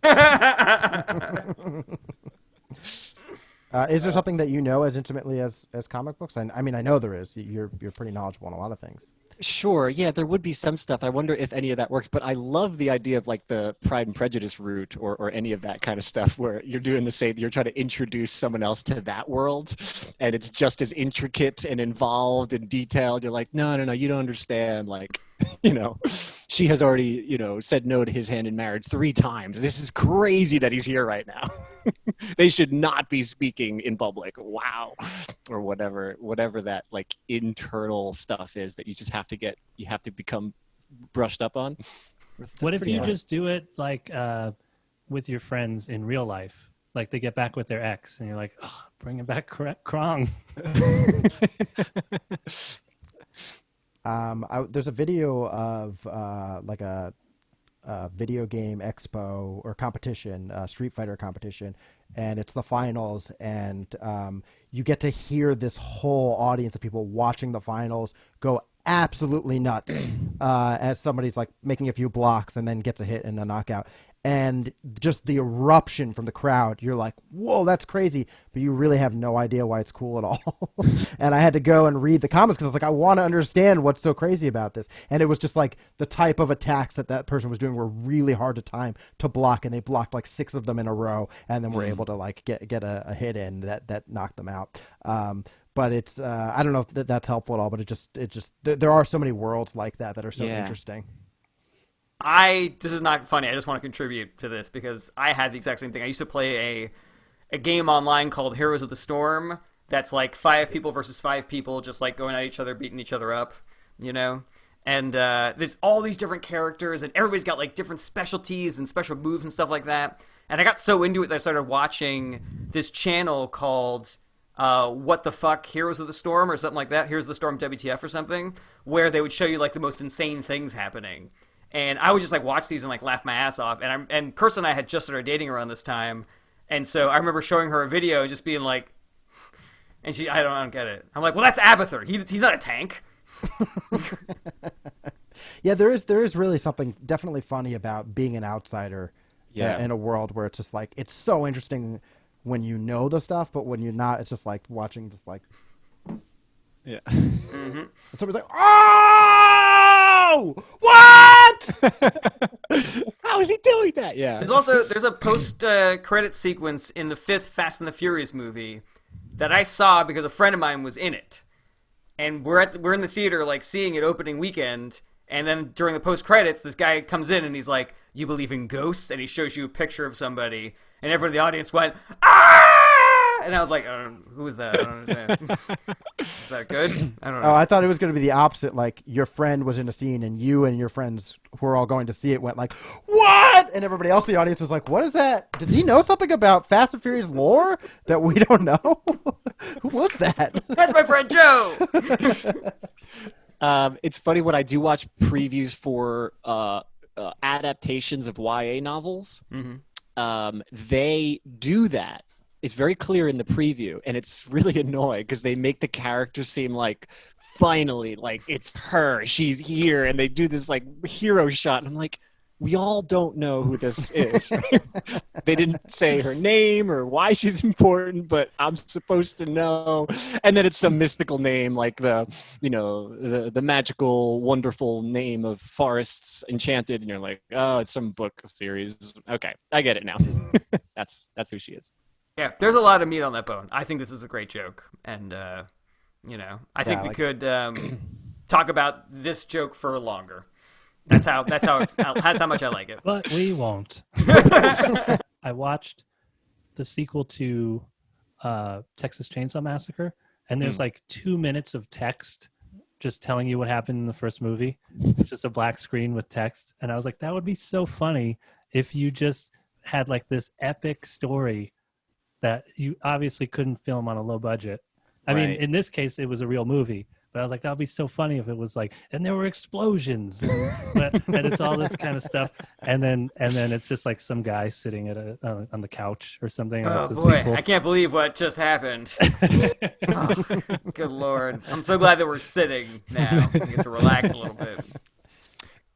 Is there something that you know as intimately as comic books? I mean, I know there is. You're pretty knowledgeable on a lot of things. Sure, yeah, there would be some stuff. I wonder if any of that works, but I love the idea of like the Pride and Prejudice route or any of that kind of stuff where you're doing the same, you're trying to introduce someone else to that world and it's just as intricate and involved and detailed. You're like, no, you don't understand. Like, you know, she has already, you know, said no to his hand in marriage 3 times. This is crazy that he's here right now. They should not be speaking in public. Wow. Or whatever that like internal stuff is that you just have to become brushed up on. What if you just do it like with your friends in real life? Like they get back with their ex and you're like, oh, bringing back Krong. There's a video of like a video game expo or competition, Street Fighter competition, and it's the finals, and you get to hear this whole audience of people watching the finals go absolutely nuts as somebody's like making a few blocks and then gets a hit and a knockout. And just the eruption from the crowd, you're like, whoa, that's crazy. But you really have no idea why it's cool at all. And I had to go and read the comments because I was like, I want to understand what's so crazy about this. And it was just like the type of attacks that person was doing were really hard to block. And they blocked like 6 of them in a row and then were able to like get a hit in that knocked them out. But it's, I don't know if that's helpful at all, but it just there are so many worlds like that are so interesting. This is not funny. I just want to contribute to this because I had the exact same thing. I used to play a game online called Heroes of the Storm. That's like 5 people versus 5 people, just like going at each other, beating each other up, you know? And there's all these different characters and everybody's got like different specialties and special moves and stuff like that. And I got so into it that I started watching this channel called What the Fuck Heroes of the Storm or something like that. Heroes of the Storm WTF or something, where they would show you like the most insane things happening. And I would just like watch these and like laugh my ass off. And Kirsten and I had just started dating around this time, and so I remember showing her a video, and just being like, and I don't get it. I'm like, well, that's Abathur. He's not a tank. Yeah, there is really something definitely funny about being an outsider. In a world where it's just like it's so interesting when you know the stuff, but when you're not, it's just like watching just like. Yeah. Somebody's like, oh! no! What? How is he doing that? Yeah. There's a post credit sequence in the 5th Fast and the Furious movie that I saw because a friend of mine was in it, and we're in the theater like seeing it opening weekend, and then during the post credits, this guy comes in and he's like, "You believe in ghosts?" and he shows you a picture of somebody, and everyone in the audience went, "Ah!" And I was like, "Who is that? I don't understand." Is that good? I don't know. Oh, I thought it was going to be the opposite. Like your friend was in a scene, and you and your friends who were all going to see it went like, "What?" And everybody else in the audience was like, "What is that? Did he know something about Fast and Furious lore that we don't know? Who was that?" That's my friend Joe. It's funny when I do watch previews for adaptations of YA novels. Mm-hmm. They do that. It's very clear in the preview, and it's really annoying because they make the characters seem like finally, like it's her, she's here, and they do this like hero shot, and I'm like, we all don't know who this is. Right? They didn't say her name or why she's important, but I'm supposed to know. And then it's some mystical name like the magical, wonderful name of Forests Enchanted, and you're like, oh, it's some book series. Okay, I get it now. That's who she is. Yeah, there's a lot of meat on that bone. I think this is a great joke, and I think we could talk about this joke for longer. That's how much I like it. But we won't. I watched the sequel to Texas Chainsaw Massacre, and there's like 2 minutes of text just telling you what happened in the first movie. Just a black screen with text, and I was like, that would be so funny if you just had like this epic story that you obviously couldn't film on a low budget. I mean, in this case, it was a real movie. But I was like, that would be so funny if it was like, and there were explosions, and it's all this kind of stuff, and then it's just like some guy sitting at on the couch or something. Oh boy, I can't believe what just happened. Oh, good Lord, I'm so glad that we're sitting now. We get to relax a little bit.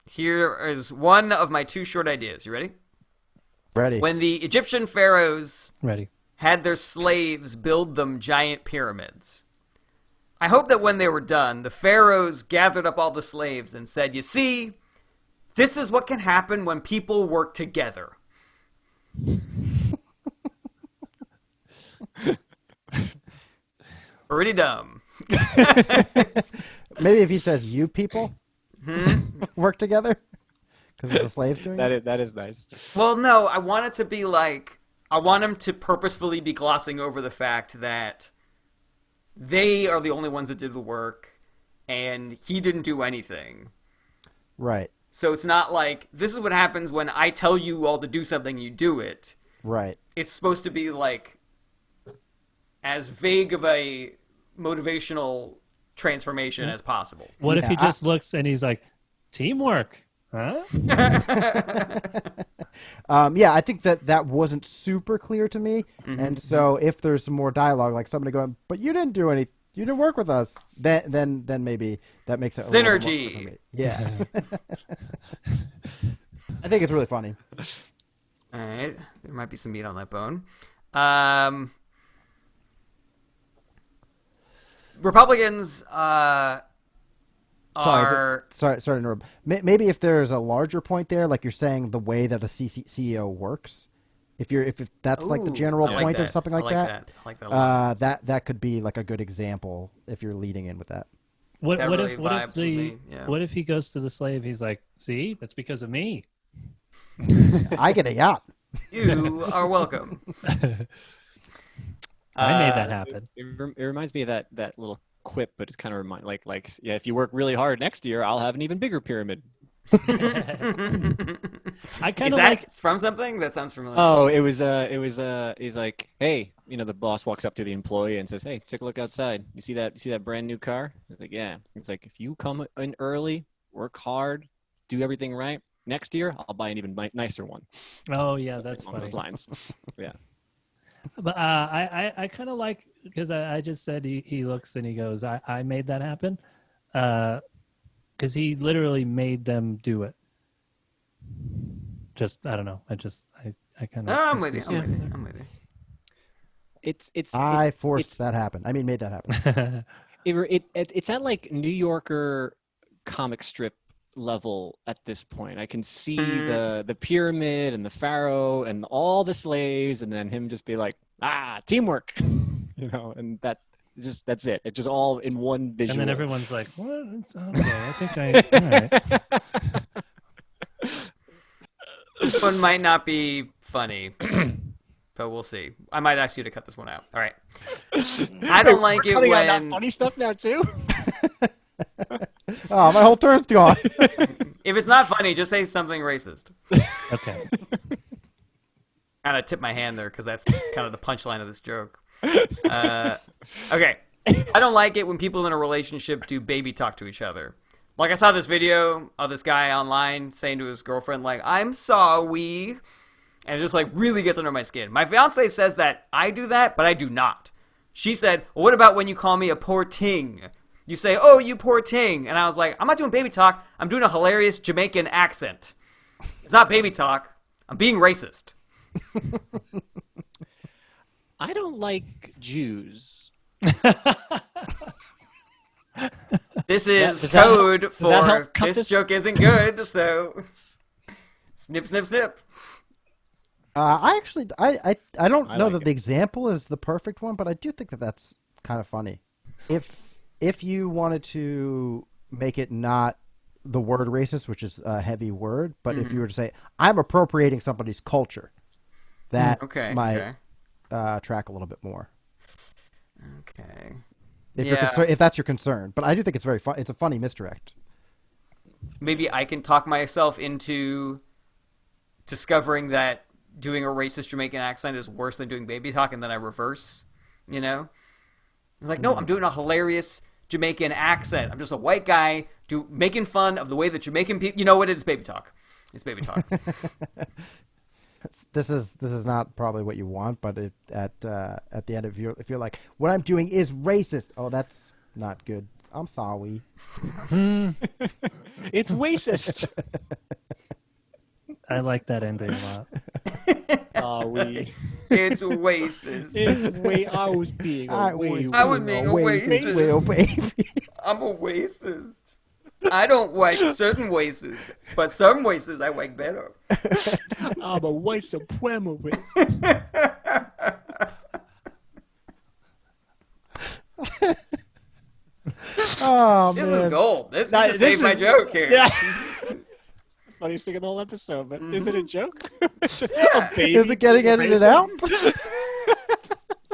Here is one of my 2 short ideas. You ready? Ready. When the Egyptian pharaohs had their slaves build them giant pyramids, I hope that when they were done, the pharaohs gathered up all the slaves and said, "You see, this is what can happen when people work together." Pretty dumb. Maybe if he says, "You people work together," because the slaves doing it. That is nice. Well, no, I want it to be like, I want him to purposefully be glossing over the fact that they are the only ones that did the work, and he didn't do anything. Right. So it's not like, this is what happens when I tell you all to do something, you do it. Right. It's supposed to be like as vague of a motivational transformation as possible. What if he just looks and he's like, teamwork, huh? Yeah, I think that wasn't super clear to me, and so if there's some more dialogue, like somebody going, "But you didn't do any, you didn't work with us," then maybe that makes it synergy. A little more for me. Yeah. I think it's really funny. All right, there might be some meat on that bone. Republicans Sorry to interrupt. Maybe if there's a larger point there, like you're saying, the way that a CEO works, if that's like the general point of something like that. I like that a lot. That could be like a good example if you're leading in with that. What really what if he goes to the slave? He's like, "See, that's because of me. I get a yacht. You are welcome." I made that happen." It reminds me of that little quip, but it's kind of like yeah, if you work really hard next year, I'll have an even bigger pyramid. I kind of like from something that sounds familiar. Oh, it was he's like, "Hey," the boss walks up to the employee and says, "Hey, take a look outside. You see that brand new car?" He's like, "Yeah." It's like, if you come in early, work hard, do everything right, next year I'll buy an even nicer one. Oh yeah, that's funny. Those lines. Yeah. But I kind of like, because I just said he looks and he goes, I made that happen, because he literally made them do it. Just, I don't know. I kind of. I'm with you. I'm with you. I forced that happen. I mean, made that happen. It's that like New Yorker comic strip level at this point. I can see the pyramid and the pharaoh and all the slaves, and then him just be like, teamwork, and that's it. It's just all in one visual. And then everyone's like, what? It's okay. I think all right. This one might not be funny, but we'll see. I might ask you to cut this one out. All right. I don't like it Cutting out when that funny stuff now too. Oh, my whole turn's gone. if it's not funny, just say something racist. Okay. Kind of tip my hand there because that's kind of the punchline of this joke. Okay. I don't like it when people in a relationship do baby talk to each other. Like, I saw this video of this guy online saying to his girlfriend, like, I'm sorry. And it just, like, really gets under my skin. My fiance says that I do that, but I do not. She said, well, what about when you call me a poor ting? You say, oh, you poor ting. And I was like, I'm not doing baby talk. I'm doing a hilarious Jamaican accent. It's not baby talk. I'm being racist. I don't like Jews. This is Does that help- code does that for help cut this this? joke isn't good, so snip, snip, snip. I don't know like that it. the example is the perfect one, but I do think that that's kind of funny. If you wanted to make it not the word racist, which is a heavy word, but if you were to say, I'm appropriating somebody's culture, that might track a little bit more. Okay. If that's your concern. But I do think it's very fun. It's a funny misdirect. Maybe I can talk myself into discovering that doing a racist Jamaican accent is worse than doing baby talk, and then I reverse, It's like, no, I'm doing a hilarious Jamaican accent. I'm just a white guy making fun of the way that Jamaican people... You know what? It's baby talk. It's baby talk. This is not probably what you want, but at the end, if you're like, what I'm doing is racist. Oh, that's not good. I'm sorry. It's racist. I like that ending a lot. It's racist. I was being I was being a racist. Baby. I'm a racist. I don't like certain races, but some races I like better. I'm a white supremacist. Oh, This man. is gold. This Nah, just saved my is- joke here. Yeah. Funniest thing in the whole episode, but is it a joke? Yeah. Is it getting edited out?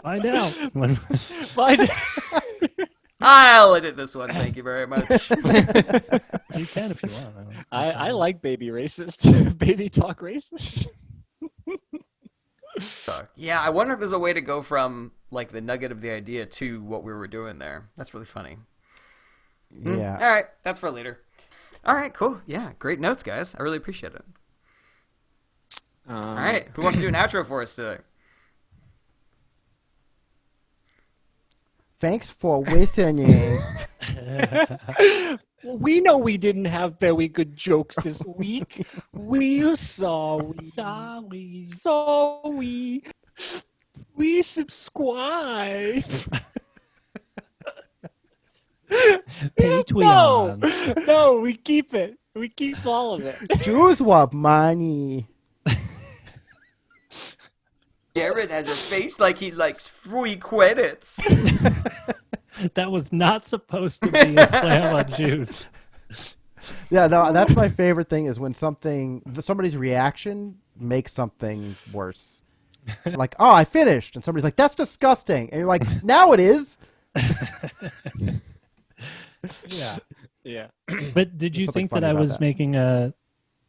Find out. When- Fine. I'll edit this one. Thank you very much. you can if you want. I like baby racist. Baby talk racist. Yeah, I wonder if there's a way to go from like the nugget of the idea to what we were doing there. That's really funny. Yeah. All right, that's for later. All right, cool. Yeah, great notes, guys. I really appreciate it. All right, who wants to do an outro for us today? Thanks for listening. Well, we know we didn't have very good jokes this week. We're sorry. Sorry. Sorry. We subscribe. Patreon. No, we keep it. We keep all of it. Jews want money. Jarret has a face like he likes free credits. That was not supposed to be a slam on Jews. Yeah, no, that's my favorite thing is when somebody's reaction makes something worse. Like, oh, I finished. And somebody's like, that's disgusting. And you're like, now it is. Yeah. Yeah. But did you There's something think funny that I about was that. making a...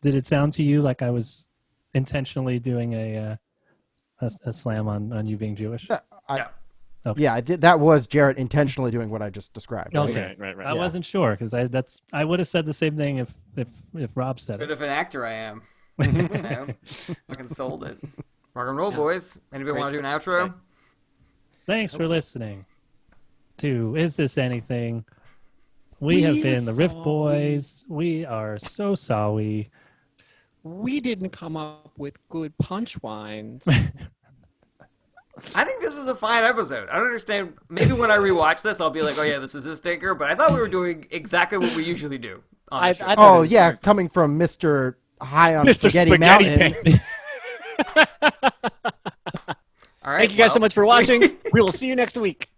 Did it sound to you like I was intentionally doing a slam on you being Jewish? Yeah. Okay. Yeah, I did. That was Jarret intentionally doing what I just described. Okay. Right. I wasn't sure because I would have said the same thing if Rob said Bit it. of an actor I am. Fucking sold it. Rock and roll, boys. Anybody want to do an outro? Thanks for listening to Is This Anything? We have been the Riff sorry. Boys. We are so sorry. We didn't come up with good punchlines. I think this is a fine episode. I don't understand. Maybe when I rewatch this, I'll be like, oh yeah, this is a stinker. But I thought we were doing exactly what we usually do on I the show. thought Oh it was yeah, Jarret. coming from Mr. High on Mr. Spaghetti Spaghetti Mountain. All right. Thank you guys so well, much for sweet. watching. We will see you next week.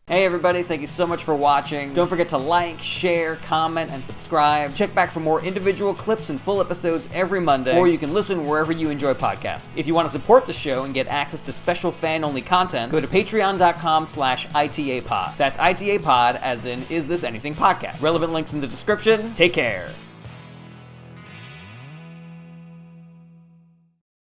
Hey everybody, thank you so much for watching. Don't forget to like, share, comment, and subscribe. Check back for more individual clips and full episodes every Monday, or you can listen wherever you enjoy podcasts. If you want to support the show and get access to special fan-only content, go to patreon.com/ITApod. That's ITApod, as in Is This Anything Podcast. Relevant links in the description. Take care.